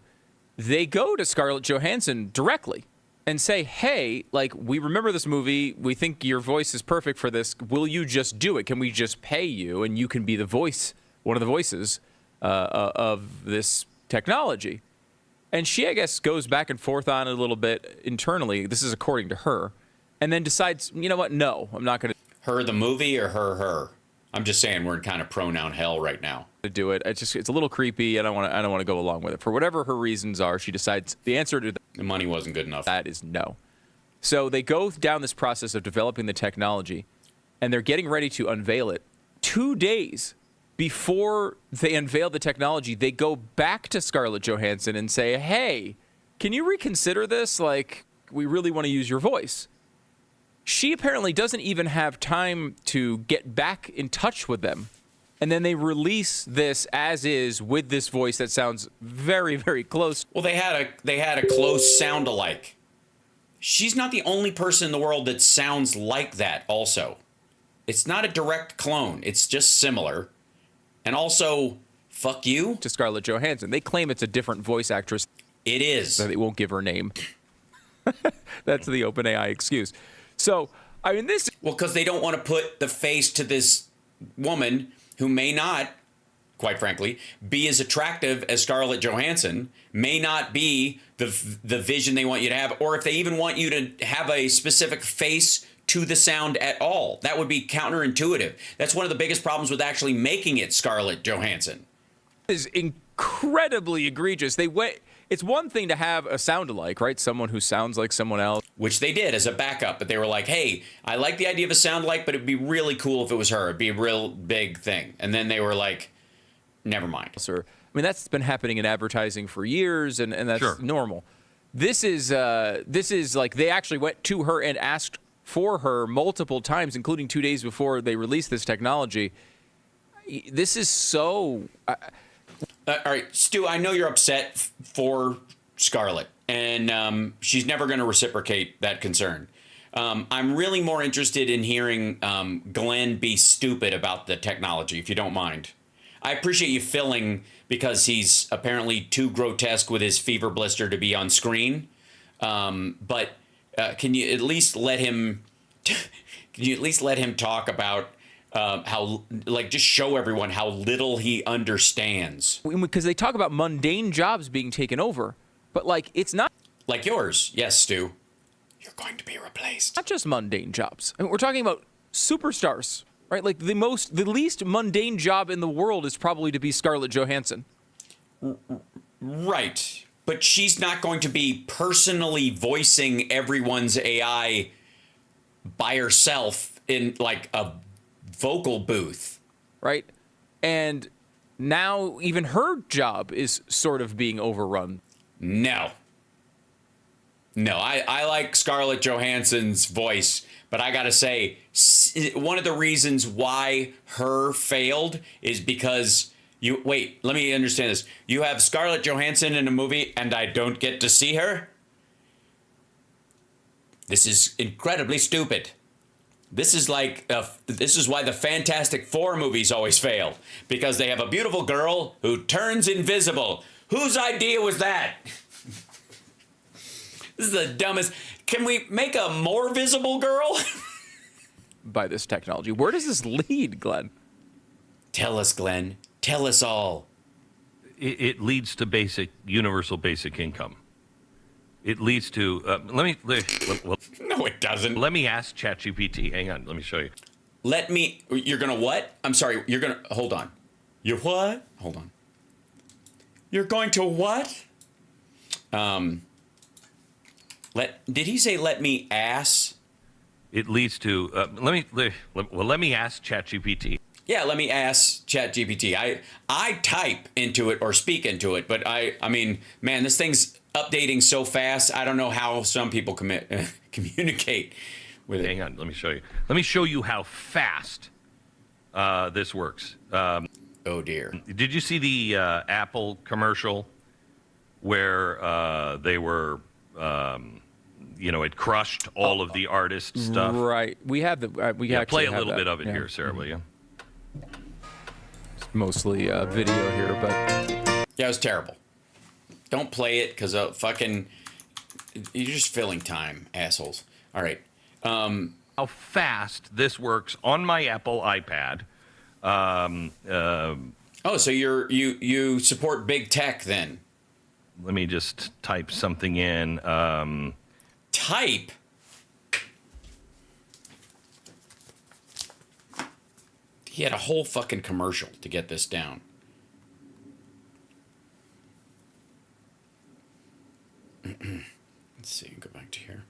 they go to Scarlett Johansson directly and say, hey, like, we remember this movie. We think your voice is perfect for this. Will you just do it? Can we just pay you? And you can be the voice, one of the voices of this technology. And she, I guess, goes back and forth on it a little bit internally. This is according to her. And then decides, you know what? No, I'm not going to. Her, the movie, or her? I'm just saying we're in kind of pronoun hell right now. To do it. It's a little creepy. I don't want to go along with it. For whatever her reasons are, she decides the answer to the money wasn't good enough. That is no. So they go down this process of developing the technology, and they're getting ready to unveil it. 2 days before they unveil the technology, they go back to Scarlett Johansson and say, hey, can you reconsider this? Like, we really want to use your voice. She apparently doesn't even have time to get back in touch with them. And then they release this as is with this voice that sounds very, very close. Well, they had a close sound alike. She's not the only person in the world that sounds like that also. It's not a direct clone. It's just similar. And also, fuck you. To Scarlett Johansson. They claim it's a different voice actress. It is. So they won't give her name. That's the OpenAI excuse. So, I mean, this... Well, because they don't want to put the face to this woman who may not, quite frankly, be as attractive as Scarlett Johansson, may not be the vision they want you to have, or if they even want you to have a specific face to the sound at all. That would be counterintuitive. That's one of the biggest problems with actually making it Scarlett Johansson. Is incredibly egregious. it's one thing to have a sound-alike, right? Someone who sounds like someone else. Which they did as a backup, but they were like, hey, I like the idea of a sound-alike, but it'd be really cool if it was her. It'd be a real big thing. And then they were like, never mind. I mean, that's been happening in advertising for years, and that's normal. This is like they actually went to her and asked for her multiple times, including 2 days before they released this technology. This is so... all right, Stu, I know you're upset for Scarlett, and she's never going to reciprocate that concern. I'm really more interested in hearing Glenn be stupid about the technology, if you don't mind. I appreciate you filling because he's apparently too grotesque with his fever blister to be on screen. But can you at least let him? Can you at least let him talk about how, like, just show everyone how little he understands? Because they talk about mundane jobs being taken over, but like it's not like yours. Yes, Stu, you're going to be replaced. Not just mundane jobs. I mean, we're talking about superstars. Right, like the least mundane job in the world is probably to be Scarlett Johansson. Right, but she's not going to be personally voicing everyone's AI by herself in like a vocal booth. Right, and now even her job is sort of being overrun. No, I like Scarlett Johansson's voice. But I got to say, one of the reasons why her failed is because wait, let me understand this. You have Scarlett Johansson in a movie and I don't get to see her? This is incredibly stupid. This is like, this is why the Fantastic Four movies always fail. Because they have a beautiful girl who turns invisible. Whose idea was that? This is the dumbest. Can we make a more visible girl? By this technology. Where does this lead, Glenn? Tell us, Glenn. Tell us all. It leads to universal basic income. It leads to, no, it doesn't. Let me ask ChatGPT. Hang on, let me show you. You're going to what? I'm sorry, you're going to, hold on. You're what? Hold on. You're going to what? Did he say let me ask? It leads to let me ask ChatGPT. Yeah, let me ask ChatGPT. I type into it or speak into it, but I mean, man, this thing's updating so fast. I don't know how some people communicate with it. Hang on, let me show you. Let me show you how fast this works. Oh dear! Did you see the Apple commercial where they were? It crushed all of the artist stuff. Right. We have the. We play a little bit of it here, Sarah, will you? It's mostly video here, but yeah, it was terrible. Don't play it because fucking you're just filling time, assholes. All right. How fast this works on my Apple iPad. So you support big tech then? Let me just type something in. Type? He had a whole fucking commercial to get this down. Let's see, go back to here.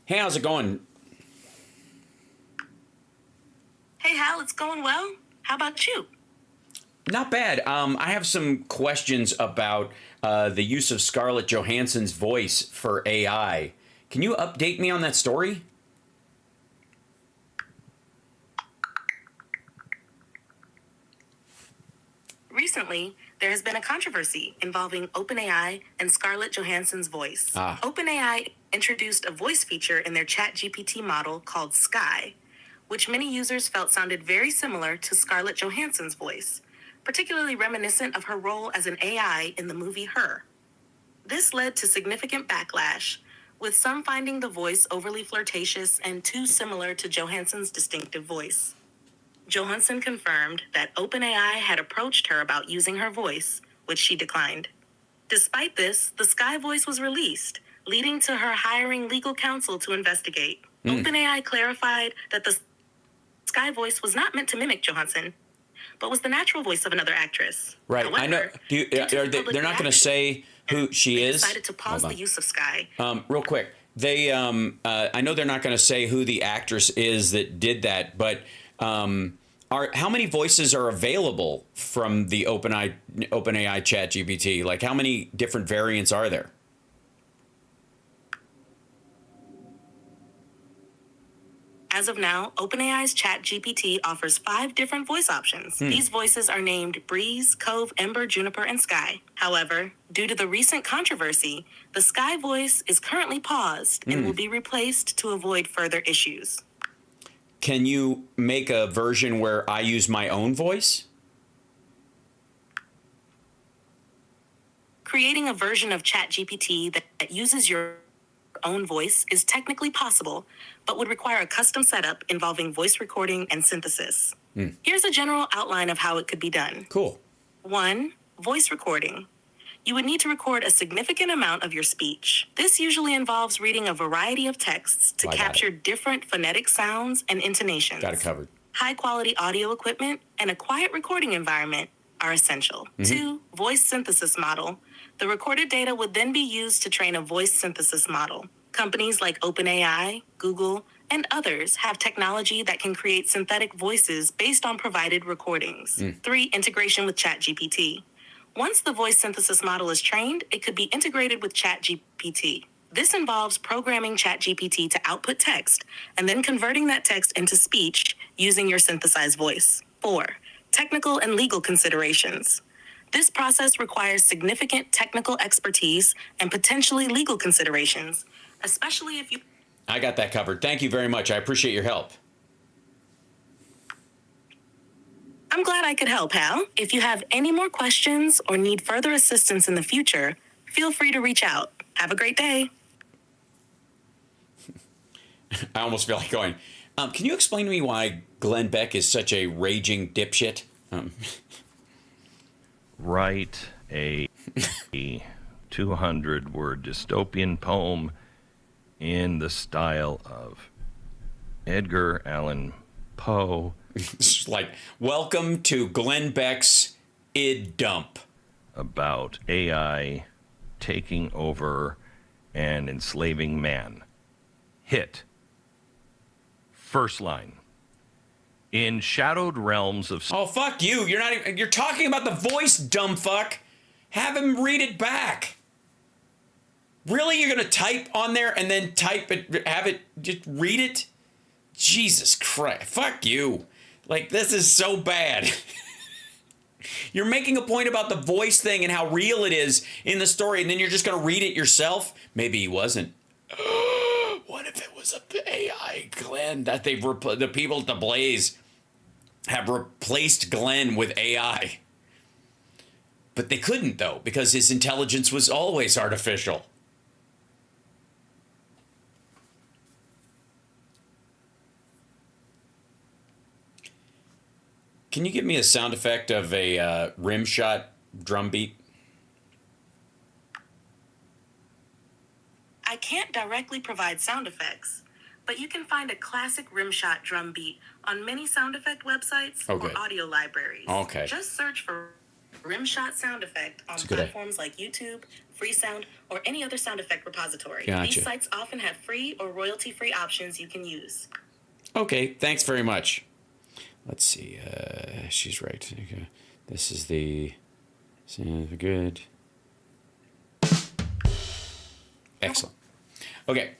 Hey, how's it going? Hey, Hal, it's going well. How about you? Not bad. I have some questions about the use of Scarlett Johansson's voice for AI. Can you update me on that story? Recently, there has been a controversy involving OpenAI and Scarlett Johansson's voice. OpenAI introduced a voice feature in their ChatGPT model called Sky, which many users felt sounded very similar to Scarlett Johansson's voice, particularly reminiscent of her role as an AI in the movie Her. This led to significant backlash, with some finding the voice overly flirtatious and too similar to Johansson's distinctive voice. Johansson confirmed that OpenAI had approached her about using her voice, which she declined. Despite this, the Sky voice was released, leading to her hiring legal counsel to investigate. OpenAI clarified that the Sky voice was not meant to mimic Johansson. but was the natural voice of another actress. Right. However, I know. They're not going to say who she they is. decided to pause the use of Sky. Real quick. I know they're not going to say who the actress is that did that, but how many voices are available from the OpenAI ChatGPT? Like, how many different variants are there? As of now, OpenAI's ChatGPT offers 5 different voice options. These voices are named Breeze, Cove, Ember, Juniper, and Sky. However, due to the recent controversy, the Sky voice is currently paused and will be replaced to avoid further issues. Can you make a version where I use my own voice? Creating a version of ChatGPT that uses your own voice is technically possible, but would require a custom setup involving voice recording and synthesis. Here's a general outline of how it could be done. Cool. 1. Voice recording. You would need to record a significant amount of your speech. This usually involves reading a variety of texts to capture different phonetic sounds and intonations. Got it covered. High-quality audio equipment and a quiet recording environment are essential. 2. Voice synthesis model. The recorded data would then be used to train a voice synthesis model. Companies like OpenAI, Google, and others have technology that can create synthetic voices based on provided recordings. 3. Integration with ChatGPT. Once the voice synthesis model is trained, it could be integrated with ChatGPT. This involves programming ChatGPT to output text and then converting that text into speech using your synthesized voice. 4. Technical and legal considerations. This process requires significant technical expertise and potentially legal considerations, especially if you... I got that covered. Thank you very much. I appreciate your help. I'm glad I could help, Hal. If you have any more questions or need further assistance in the future, feel free to reach out. Have a great day. I almost feel like going, can you explain to me why Glenn Beck is such a raging dipshit? Write a 200-word dystopian poem in the style of Edgar Allan Poe. It's like, welcome to Glenn Beck's id dump. About AI taking over and enslaving man. Hit. First line. In shadowed realms of... Oh, fuck you. You're not even... You're talking about the voice, dumb fuck. Have him read it back. Really? You're going to type on there and then type it, have it, just read it? Jesus Christ. Fuck you. Like, this is so bad. You're making a point about the voice thing and how real it is in the story, and then you're just going to read it yourself? Maybe he wasn't. What if it was a AI Glenn that the people at the Blaze have replaced Glenn with AI? But they couldn't, though, because his intelligence was always artificial. Can you give me a sound effect of a rim shot drum beat? I can't directly provide sound effects, but you can find a classic rimshot drum beat on many sound effect websites or audio libraries. Okay. Just search for rimshot sound effect on platforms like YouTube, Freesound, or any other sound effect repository. Gotcha. These sites often have free or royalty-free options you can use. Okay, thanks very much. Let's see. She's right. Okay. This is the... Good. Excellent. Okay.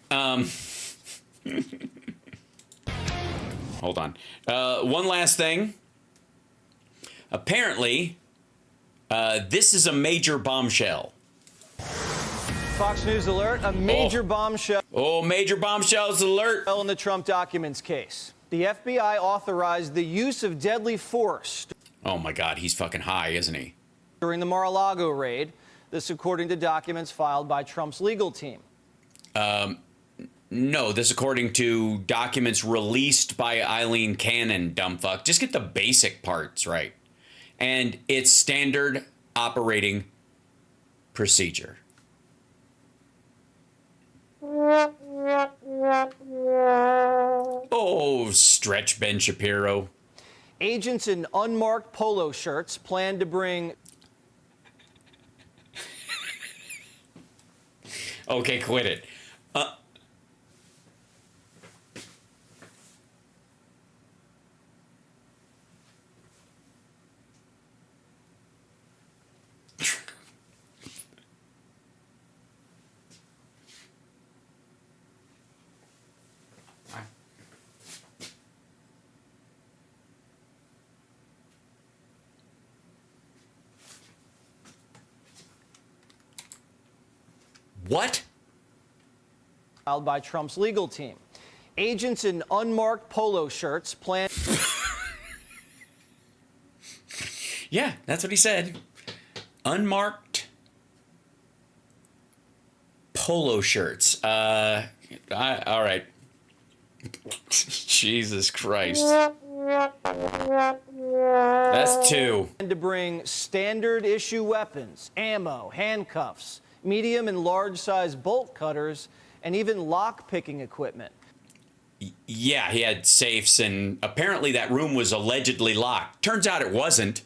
Hold on. One last thing. Apparently, this is a major bombshell. Fox News alert, a major bombshell. Oh, major bombshells alert. In the Trump documents case. The FBI authorized the use of deadly force. Oh, my God. He's fucking high, isn't he? During the Mar-a-Lago raid. This according to documents filed by Trump's legal team. No, this according to documents released by Eileen Cannon, dumbfuck. Just get the basic parts right. And it's standard operating procedure. Oh, stretch Ben Shapiro. Agents in unmarked polo shirts plan to bring... Okay, quit it. What? Filed by Trump's legal team. Agents in unmarked polo shirts plan... Yeah, that's what he said. Unmarked polo shirts. All right. Jesus Christ. That's two. To bring standard issue weapons, ammo, handcuffs, medium and large size bolt cutters, and even lock picking equipment. Yeah, he had safes, and apparently that room was allegedly locked. Turns out it wasn't.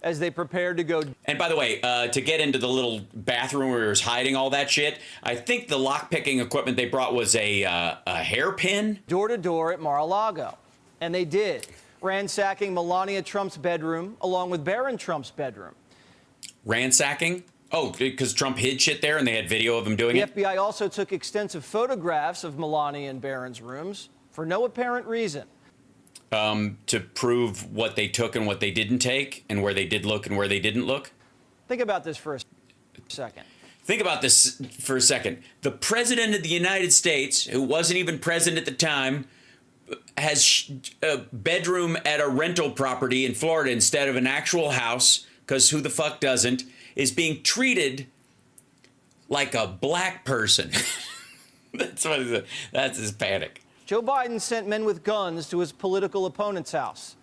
As they prepared to go... And by the way, to get into the little bathroom where he was hiding all that shit, I think the lock-picking equipment they brought was a hairpin. Door to door at Mar-a-Lago. And they did, ransacking Melania Trump's bedroom along with Barron Trump's bedroom. Ransacking? Oh, because Trump hid shit there and they had video of him doing it? The FBI also took extensive photographs of Melania and Barron's rooms for no apparent reason. To prove what they took and what they didn't take, and where they did look and where they didn't look? Think about this for a second. Think about this for a second. The President of the United States, who wasn't even president at the time, has a bedroom at a rental property in Florida instead of an actual house, because who the fuck doesn't, is being treated like a black person. That's his panic. Joe Biden sent men with guns to his political opponent's house.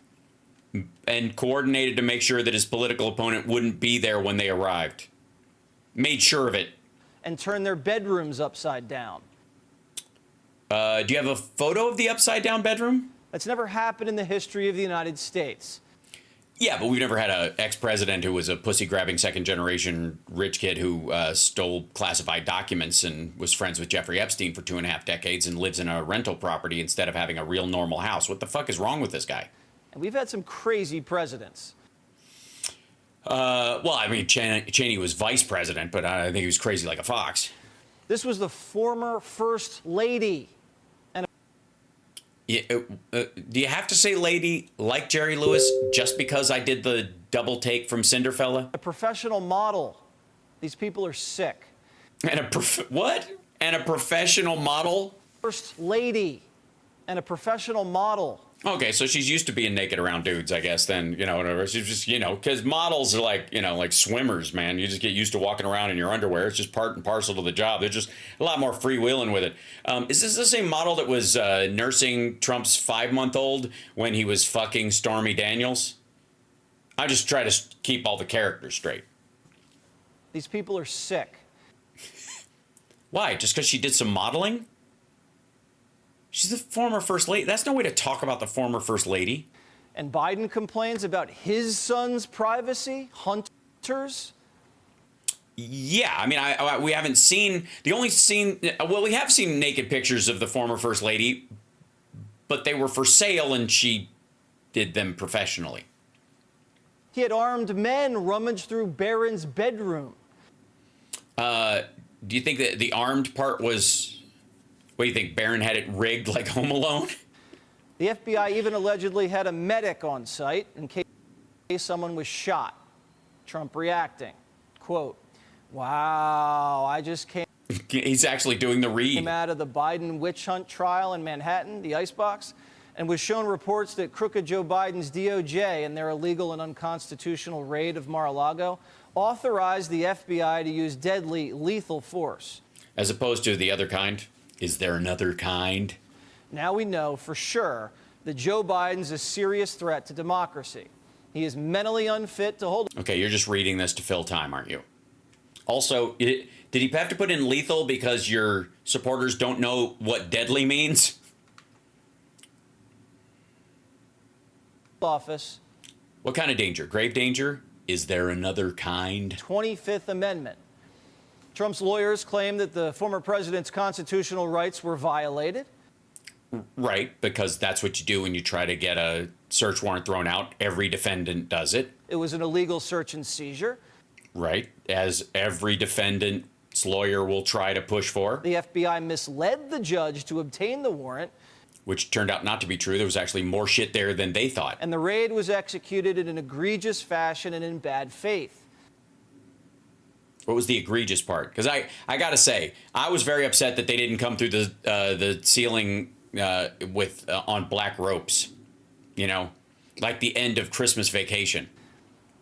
And coordinated to make sure that his political opponent wouldn't be there when they arrived. Made sure of it. And turned their bedrooms upside down. Do you have a photo of the upside down bedroom? That's never happened in the history of the United States. Yeah, but we've never had an ex-president who was a pussy-grabbing second-generation rich kid who stole classified documents and was friends with Jeffrey Epstein for 2.5 decades and lives in a rental property instead of having a real normal house. What the fuck is wrong with this guy? And we've had some crazy presidents. Well, I mean, Cheney was vice president, but I think he was crazy like a fox. This was the former first lady. Yeah, do you have to say lady like Jerry Lewis just because I did the double take from Cinderfella? A professional model. These people are sick. And what? And a professional model? First lady and a professional model. Okay, so she's used to being naked around dudes, I guess, then, whatever. She's just, because models are like swimmers, man. You just get used to walking around in your underwear. It's just part and parcel to the job. There's just a lot more freewheeling with it. Is this the same model that was nursing Trump's 5-month-old when he was fucking Stormy Daniels? I just try to keep all the characters straight. These people are sick. Why? Just because she did some modeling? She's the former first lady. That's no way to talk about the former first lady. And Biden complains about his son's privacy, hunters. Yeah, I mean, we haven't seen we have seen naked pictures of the former first lady, but they were for sale and she did them professionally. He had armed men rummage through Barron's bedroom. Do you think that the armed part was... What do you think, Barron had it rigged like Home Alone? The FBI even allegedly had a medic on site in case someone was shot. Trump reacting, quote, "Wow, I just came..." He's actually doing the read. Came out of the Biden witch hunt trial in Manhattan, the icebox, and was shown reports that crooked Joe Biden's DOJ and their illegal and unconstitutional raid of Mar-a-Lago authorized the FBI to use deadly, lethal force. As opposed to the other kind. Is there another kind? Now we know for sure that Joe Biden's a serious threat to democracy. He is mentally unfit to hold... Okay, you're just reading this to fill time, aren't you? Also, did he have to put in lethal because your supporters don't know what deadly means? office. What kind of danger? Grave danger? Is there another kind? 25th Amendment. Trump's lawyers claim that the former president's constitutional rights were violated. Right, because that's what you do when you try to get a search warrant thrown out. Every defendant does it. It was an illegal search and seizure. Right, as every defendant's lawyer will try to push for. The FBI misled the judge to obtain the warrant. Which turned out not to be true. There was actually more shit there than they thought. And the raid was executed in an egregious fashion and in bad faith. What was the egregious part? Because I got to say, I was very upset that they didn't come through the ceiling with on black ropes, you know, like the end of Christmas Vacation.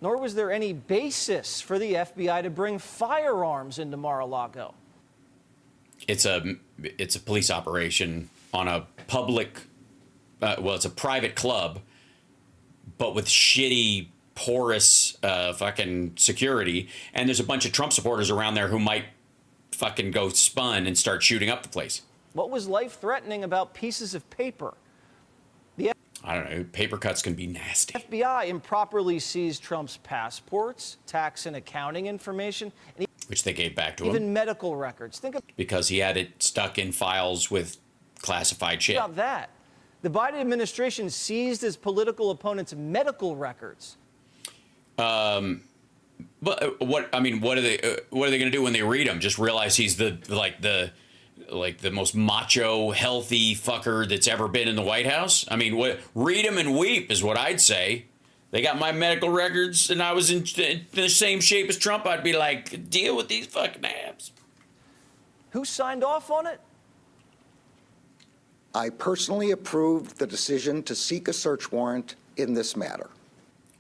Nor was there any basis for the FBI to bring firearms into Mar-a-Lago. It's a police operation on a public, well, it's a private club, but with shitty, porous fucking security. And there's a bunch of Trump supporters around there who might fucking go spun and start shooting up the place. What was life-threatening about pieces of paper? I don't know. Paper cuts can be nasty. FBI improperly seized Trump's passports, tax and accounting information, and which they gave back to him. Even medical records. Because he had it stuck in files with classified shit. About that. The Biden administration seized his political opponents' medical records. But what are they going to do when they read him? Just realize he's the most macho, healthy fucker that's ever been in the White House? I mean, read him and weep is what I'd say. They got my medical records and I was in the same shape as Trump. I'd be like, deal with these fucking abs. Who signed off on it? I personally approved the decision to seek a search warrant in this matter.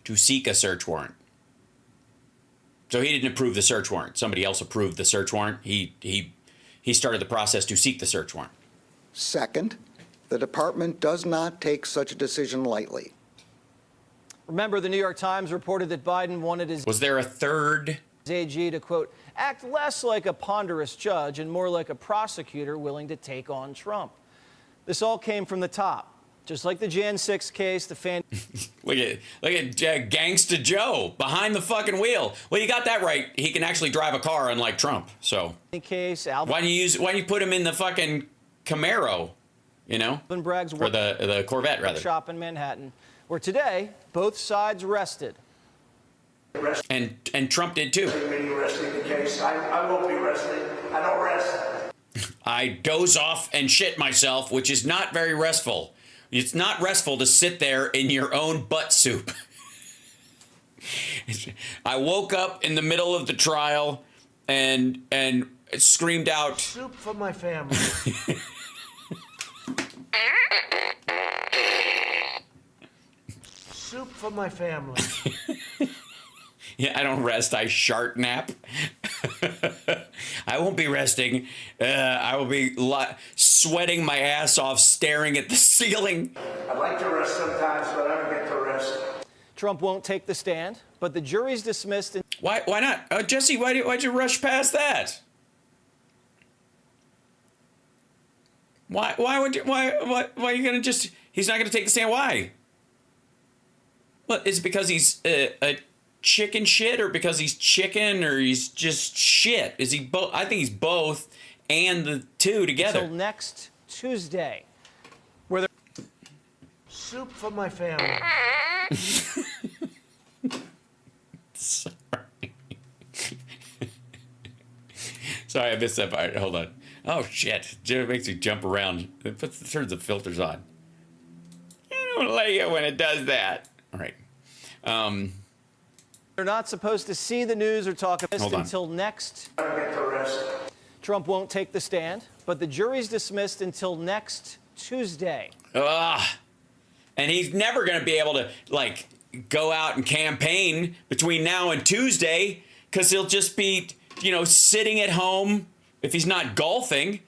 To seek a search warrant. So he didn't approve the search warrant. Somebody else approved the search warrant. He started the process to seek the search warrant. Second, the department does not take such a decision lightly. Remember, the New York Times reported that Biden wanted his... Was there a third? AG to, quote, act less like a ponderous judge and more like a prosecutor willing to take on Trump. This all came from the top. Just like the Jan 6 case, the fan... look at Gangsta Joe behind the fucking wheel. Well, you got that right. He can actually drive a car unlike Trump. So case, why don't you put him in the fucking Camaro, you know? Bragg's or the Corvette rather. Shop in Manhattan, where today both sides rested. And Trump did too. Resting the case. I won't be resting. I don't rest. I doze off and shit myself, which is not very restful. It's not restful to sit there in your own butt soup. I woke up in the middle of the trial and screamed out, "Soup for my family." Soup for my family. Yeah, I don't rest. I shart nap. I won't be resting. I will be sweating my ass off, staring at the ceiling. I like to rest sometimes, but I don't get to rest. Trump won't take the stand, but the jury's dismissed. Why not? Jesse, why'd you rush past that? Why are you going to just... He's not going to take the stand. Why? What, is it because he's a chicken shit, or because he's chicken, or he's just shit? Is he both? I think he's both and the two together. Until next Tuesday, where they're... Soup for my family. Sorry. Sorry, I missed that part. Hold on. Oh, shit. It makes me jump around. It turns the filters on. I don't like it when it does that. All right. They're not supposed to see the news or talk about it until next. I don't get to rest. Trump won't take the stand, but the jury's dismissed until next Tuesday. And he's never going to be able to, like, go out and campaign between now and Tuesday, because he'll just be, sitting at home, if he's not golfing,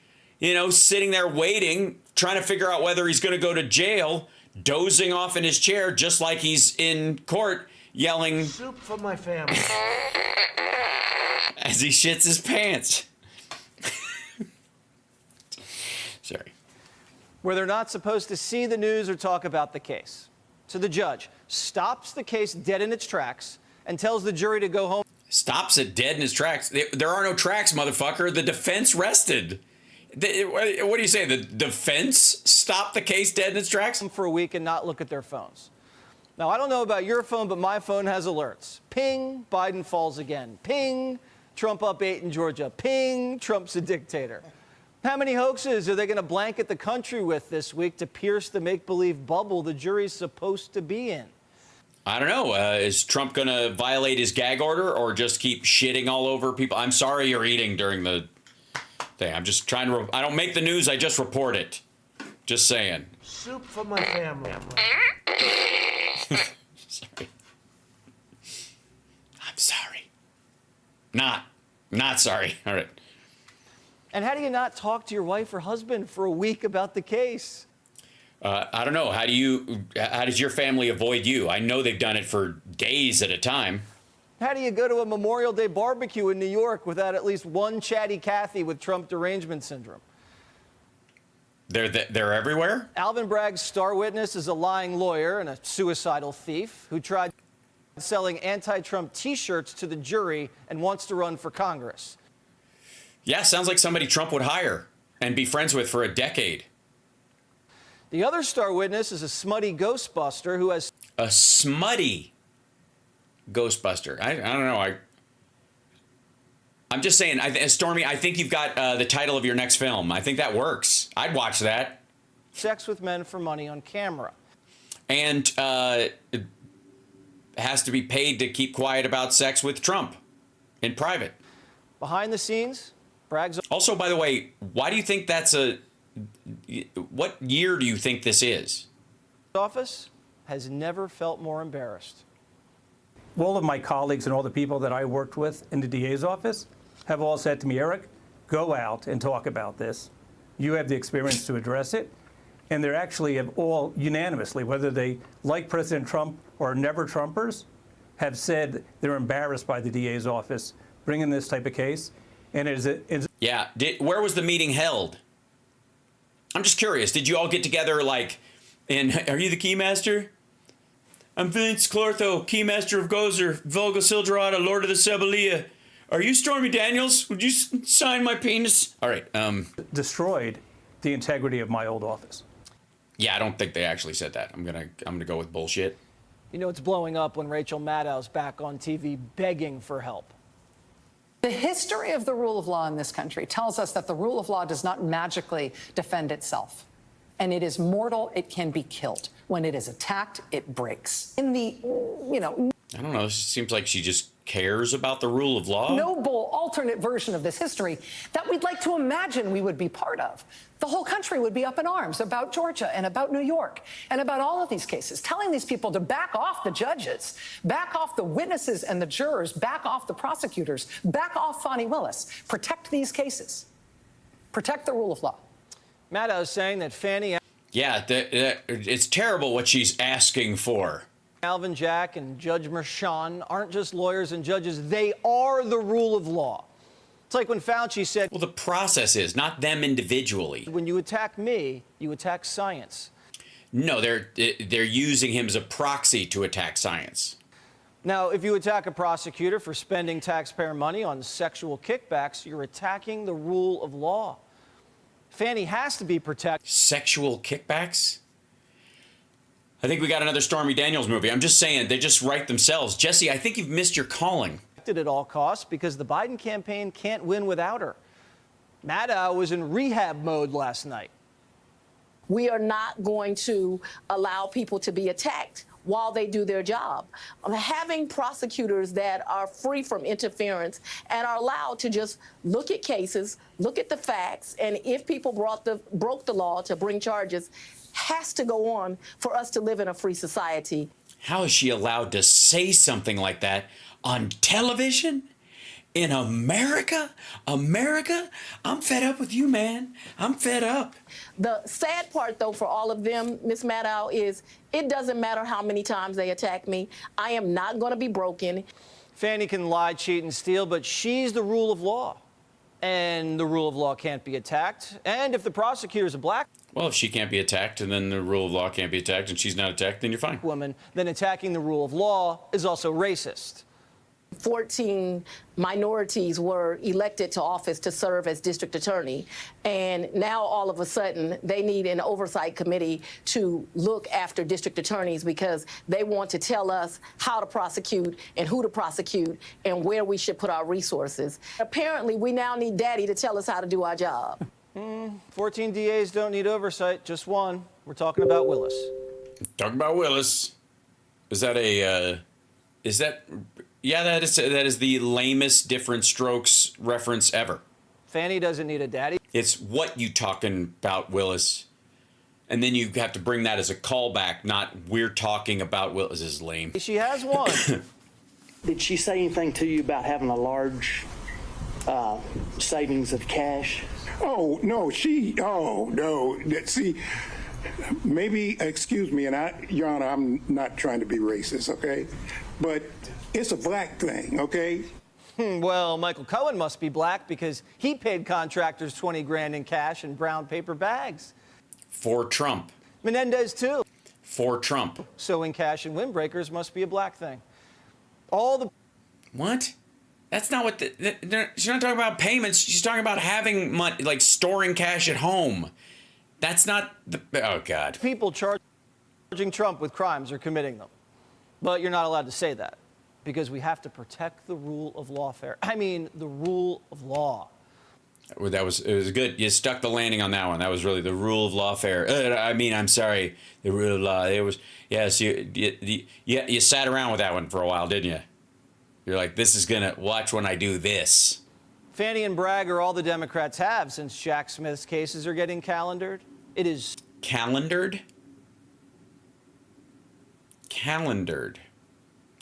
sitting there waiting, trying to figure out whether he's going to go to jail, dozing off in his chair just like he's in court, yelling, "Soup for my family," as he shits his pants. Sorry. Where they're not supposed to see the news or talk about the case. So the judge stops the case dead in its tracks and tells the jury to go home. Stops it dead in its tracks. There are no tracks, motherfucker. The defense rested. What do you say? The defense stopped the case dead in its tracks? For a week and not look at their phones. Now, I don't know about your phone, but my phone has alerts. Ping, Biden falls again. Ping, Trump up 8 in Georgia. Ping, Trump's a dictator. How many hoaxes are they going to blanket the country with this week to pierce the make-believe bubble the jury's supposed to be in? I don't know. Is Trump going to violate his gag order or just keep shitting all over people? I'm sorry you're eating during the thing. I'm just trying to... I don't make the news. I just report it. Just saying. Soup for my family. Sorry. I'm sorry. Not sorry. All right. And how do you not talk to your wife or husband for a week about the case? I don't know. How does your family avoid you? I know they've done it for days at a time. How do you go to a Memorial Day barbecue in New York without at least one chatty Cathy with Trump derangement syndrome? They're everywhere? Alvin Bragg's star witness is a lying lawyer and a suicidal thief who tried selling anti-Trump T-shirts to the jury and wants to run for Congress. Yeah, sounds like somebody Trump would hire and be friends with for a decade. The other star witness is a smutty Ghostbuster who has... A smutty Ghostbuster. I don't know. I'm just saying, Stormy, I think you've got the title of your next film. I think that works. I'd watch that. Sex with men for money on camera. And it has to be paid to keep quiet about sex with Trump in private. Behind the scenes, Bragg's... Also, by the way, why do you think that's what year do you think this is? Office has never felt more embarrassed. All of my colleagues and all the people that I worked with in the DA's office have all said to me, Eric, go out and talk about this. You have the experience to address it. And they're actually have all unanimously, whether they like President Trump or are never Trumpers, have said they're embarrassed by the DA's office bringing this type of case. And yeah. Where was the meeting held? I'm just curious. Did you all get together like, are you the keymaster? I'm Vince Clortho, keymaster of Gozer, Volga Sildrata, Lord of the Sebalia. Are you Stormy Daniels? Would you sign my penis? All right. Destroyed the integrity of my old office. Yeah, I don't think they actually said that. I'm gonna go with bullshit. You know it's blowing up when Rachel Maddow's back on TV begging for help. The history of the rule of law in this country tells us that the rule of law does not magically defend itself. And it is mortal. It can be killed. When it is attacked, it breaks. In the, I don't know. It seems like she just cares about the rule of law. Noble alternate version of this history that we'd like to imagine we would be part of. The whole country would be up in arms about Georgia and about New York and about all of these cases, telling these people to back off the judges, back off the witnesses and the jurors, back off the prosecutors, back off Fani Willis. Protect these cases. Protect the rule of law. Maddow is saying that Fani... Yeah, it's terrible what she's asking for. Alvin Jack and Judge Merchan aren't just lawyers and judges. They are the rule of law. It's like when Fauci said... Well, the process is, not them individually. When you attack me, you attack science. No, they're using him as a proxy to attack science. Now, if you attack a prosecutor for spending taxpayer money on sexual kickbacks, you're attacking the rule of law. Fani has to be protected. Sexual kickbacks? I think we got another Stormy Daniels movie. I'm just saying, they just write themselves. Jesse, I think you've missed your calling. At all costs because the Biden campaign can't win without her. Maddow was in rehab mode last night. We are not going to allow people to be attacked while they do their job. Having prosecutors that are free from interference and are allowed to just look at cases, look at the facts, and if people broke the law to bring charges, has to go on for us to live in a free society. How is she allowed to say something like that on television? In America? America? I'm fed up with you, man. I'm fed up. The sad part, though, for all of them, Ms. Maddow, is it doesn't matter how many times they attack me. I am not going to be broken. Fani can lie, cheat, and steal, but she's the rule of law. and the rule of law can't be attacked. And if the prosecutor is a black Well, if she can't be attacked and then the rule of law can't be attacked and she's not attacked, then you're fine. woman, then attacking the rule of law is also racist. 14 minorities were elected to office to serve as district attorney, and now all of a sudden they need an oversight committee to look after district attorneys because they want to tell us how to prosecute and who to prosecute and where we should put our resources. Apparently, we now need daddy to tell us how to do our job. 14 DAs don't need oversight, just one. We're talking about Willis. Talking about Willis. Is that a, yeah, that is the lamest different strokes reference ever. Fannie doesn't need a daddy. It's what you talking about, Willis. And then you have to bring that as a callback, not we're talking about Willis. This is lame. She has one. Did she say anything to you about having a large savings of cash? Oh, no, no. See, maybe, excuse me, and Your Honor, I'm not trying to be racist, okay? But it's a black thing, okay? Well, Michael Cohen must be black because he paid contractors 20 grand in cash in brown paper bags. For Trump. Menendez, too. For Trump. So in cash and windbreakers must be a black thing. All the... What? That's not what she's not talking about payments. She's talking about having money, like storing cash at home. That's not the... Oh, God. People charging Trump with crimes are committing them. But you're not allowed to say that because we have to protect the rule of lawfare. I mean, the rule of law. It was good. You stuck the landing on that one. That was really the rule of lawfare. I'm sorry. The rule of law. It was, yes, you sat around with that one for a while, didn't you? You're like, this is going to watch when I do this. Fannie and Bragg are all the Democrats have since Jack Smith's cases are getting calendared. It is... Calendared? Calendared.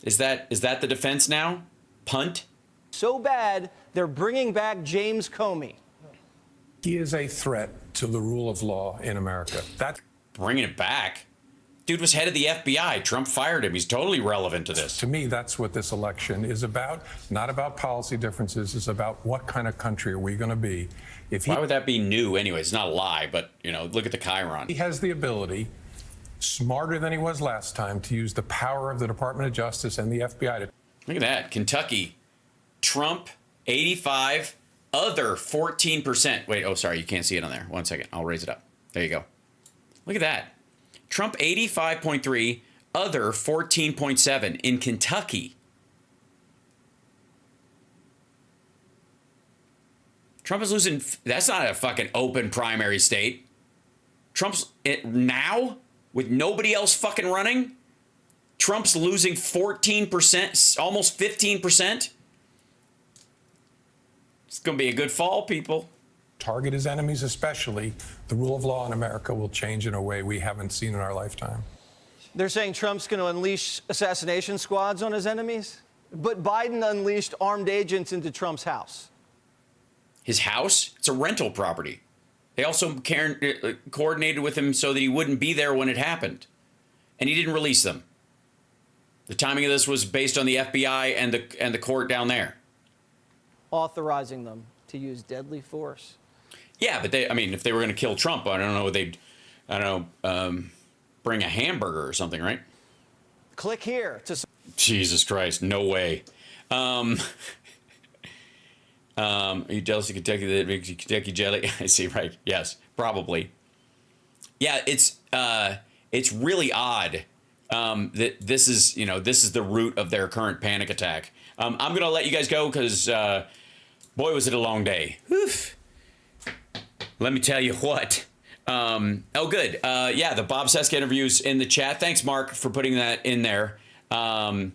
Is that the defense now? Punt? So bad, they're bringing back James Comey. He is a threat to the rule of law in America. That's bringing it back. Dude was head of the FBI. Trump fired him. He's totally relevant to this. To me, that's what this election is about. Not about policy differences. It's about what kind of country are we going to be. Why would that be new anyway? It's not a lie, but, look at the Chiron. He has the ability, smarter than he was last time, to use the power of the Department of Justice and the FBI to... Look at that. Kentucky. Trump, 85. Other, 14%. Wait, oh, sorry. You can't see it on there. 1 second. I'll raise it up. There you go. Look at that. Trump 85.3, other 14.7 in Kentucky. Trump is losing. That's not a fucking open primary state. Trump's now with nobody else fucking running. Trump's losing 14%, almost 15%. It's going to be a good fall, people. Target his enemies, especially. The rule of law in America will change in a way we haven't seen in our lifetime. They're saying Trump's going to unleash assassination squads on his enemies, but Biden unleashed armed agents into Trump's house. His house? It's a rental property. They also coordinated with him so that he wouldn't be there when it happened. And he didn't release them. The timing of this was based on the FBI and the court down there. Authorizing them to use deadly force. Yeah, but if they were going to kill Trump, I don't know, bring a hamburger or something, right? Click here to... Jesus Christ, no way. Are you jealous of Kentucky that makes you Kentucky jelly? I see, right. Yes, probably. Yeah, it's really odd that this is the root of their current panic attack. I'm going to let you guys go because, boy, was it a long day. Oof. Let me tell you what. Oh, good. Yeah, the Bob Seska interview's in the chat. Thanks, Mark, for putting that in there. I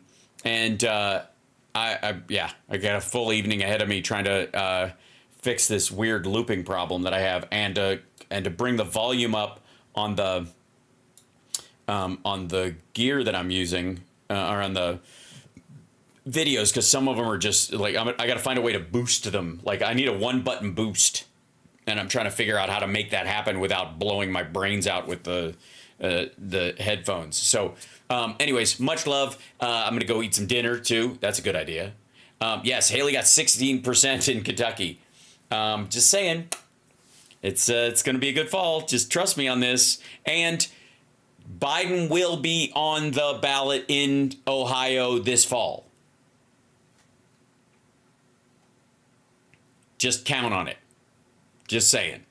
got a full evening ahead of me trying to fix this weird looping problem that I have, and to bring the volume up on the gear that I'm using, or on the videos, because some of them are just like I got to find a way to boost them. Like I need a 1-button boost, and I'm trying to figure out how to make that happen without blowing my brains out with the headphones. So. Anyways, much love. I'm going to go eat some dinner, too. That's a good idea. Yes, Haley got 16% in Kentucky. Just saying. It's going to be a good fall. Just trust me on this. And Biden will be on the ballot in Ohio this fall. Just count on it. Just saying.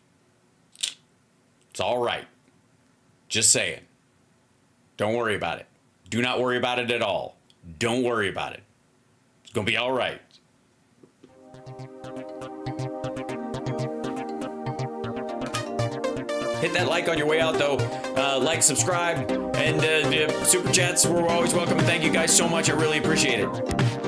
It's all right. Just saying. Don't worry about it. Do not worry about it at all. Don't worry about it. It's going to be all right. Hit that like on your way out, though. Like, subscribe, and super chats were always welcome. Thank you guys so much. I really appreciate it.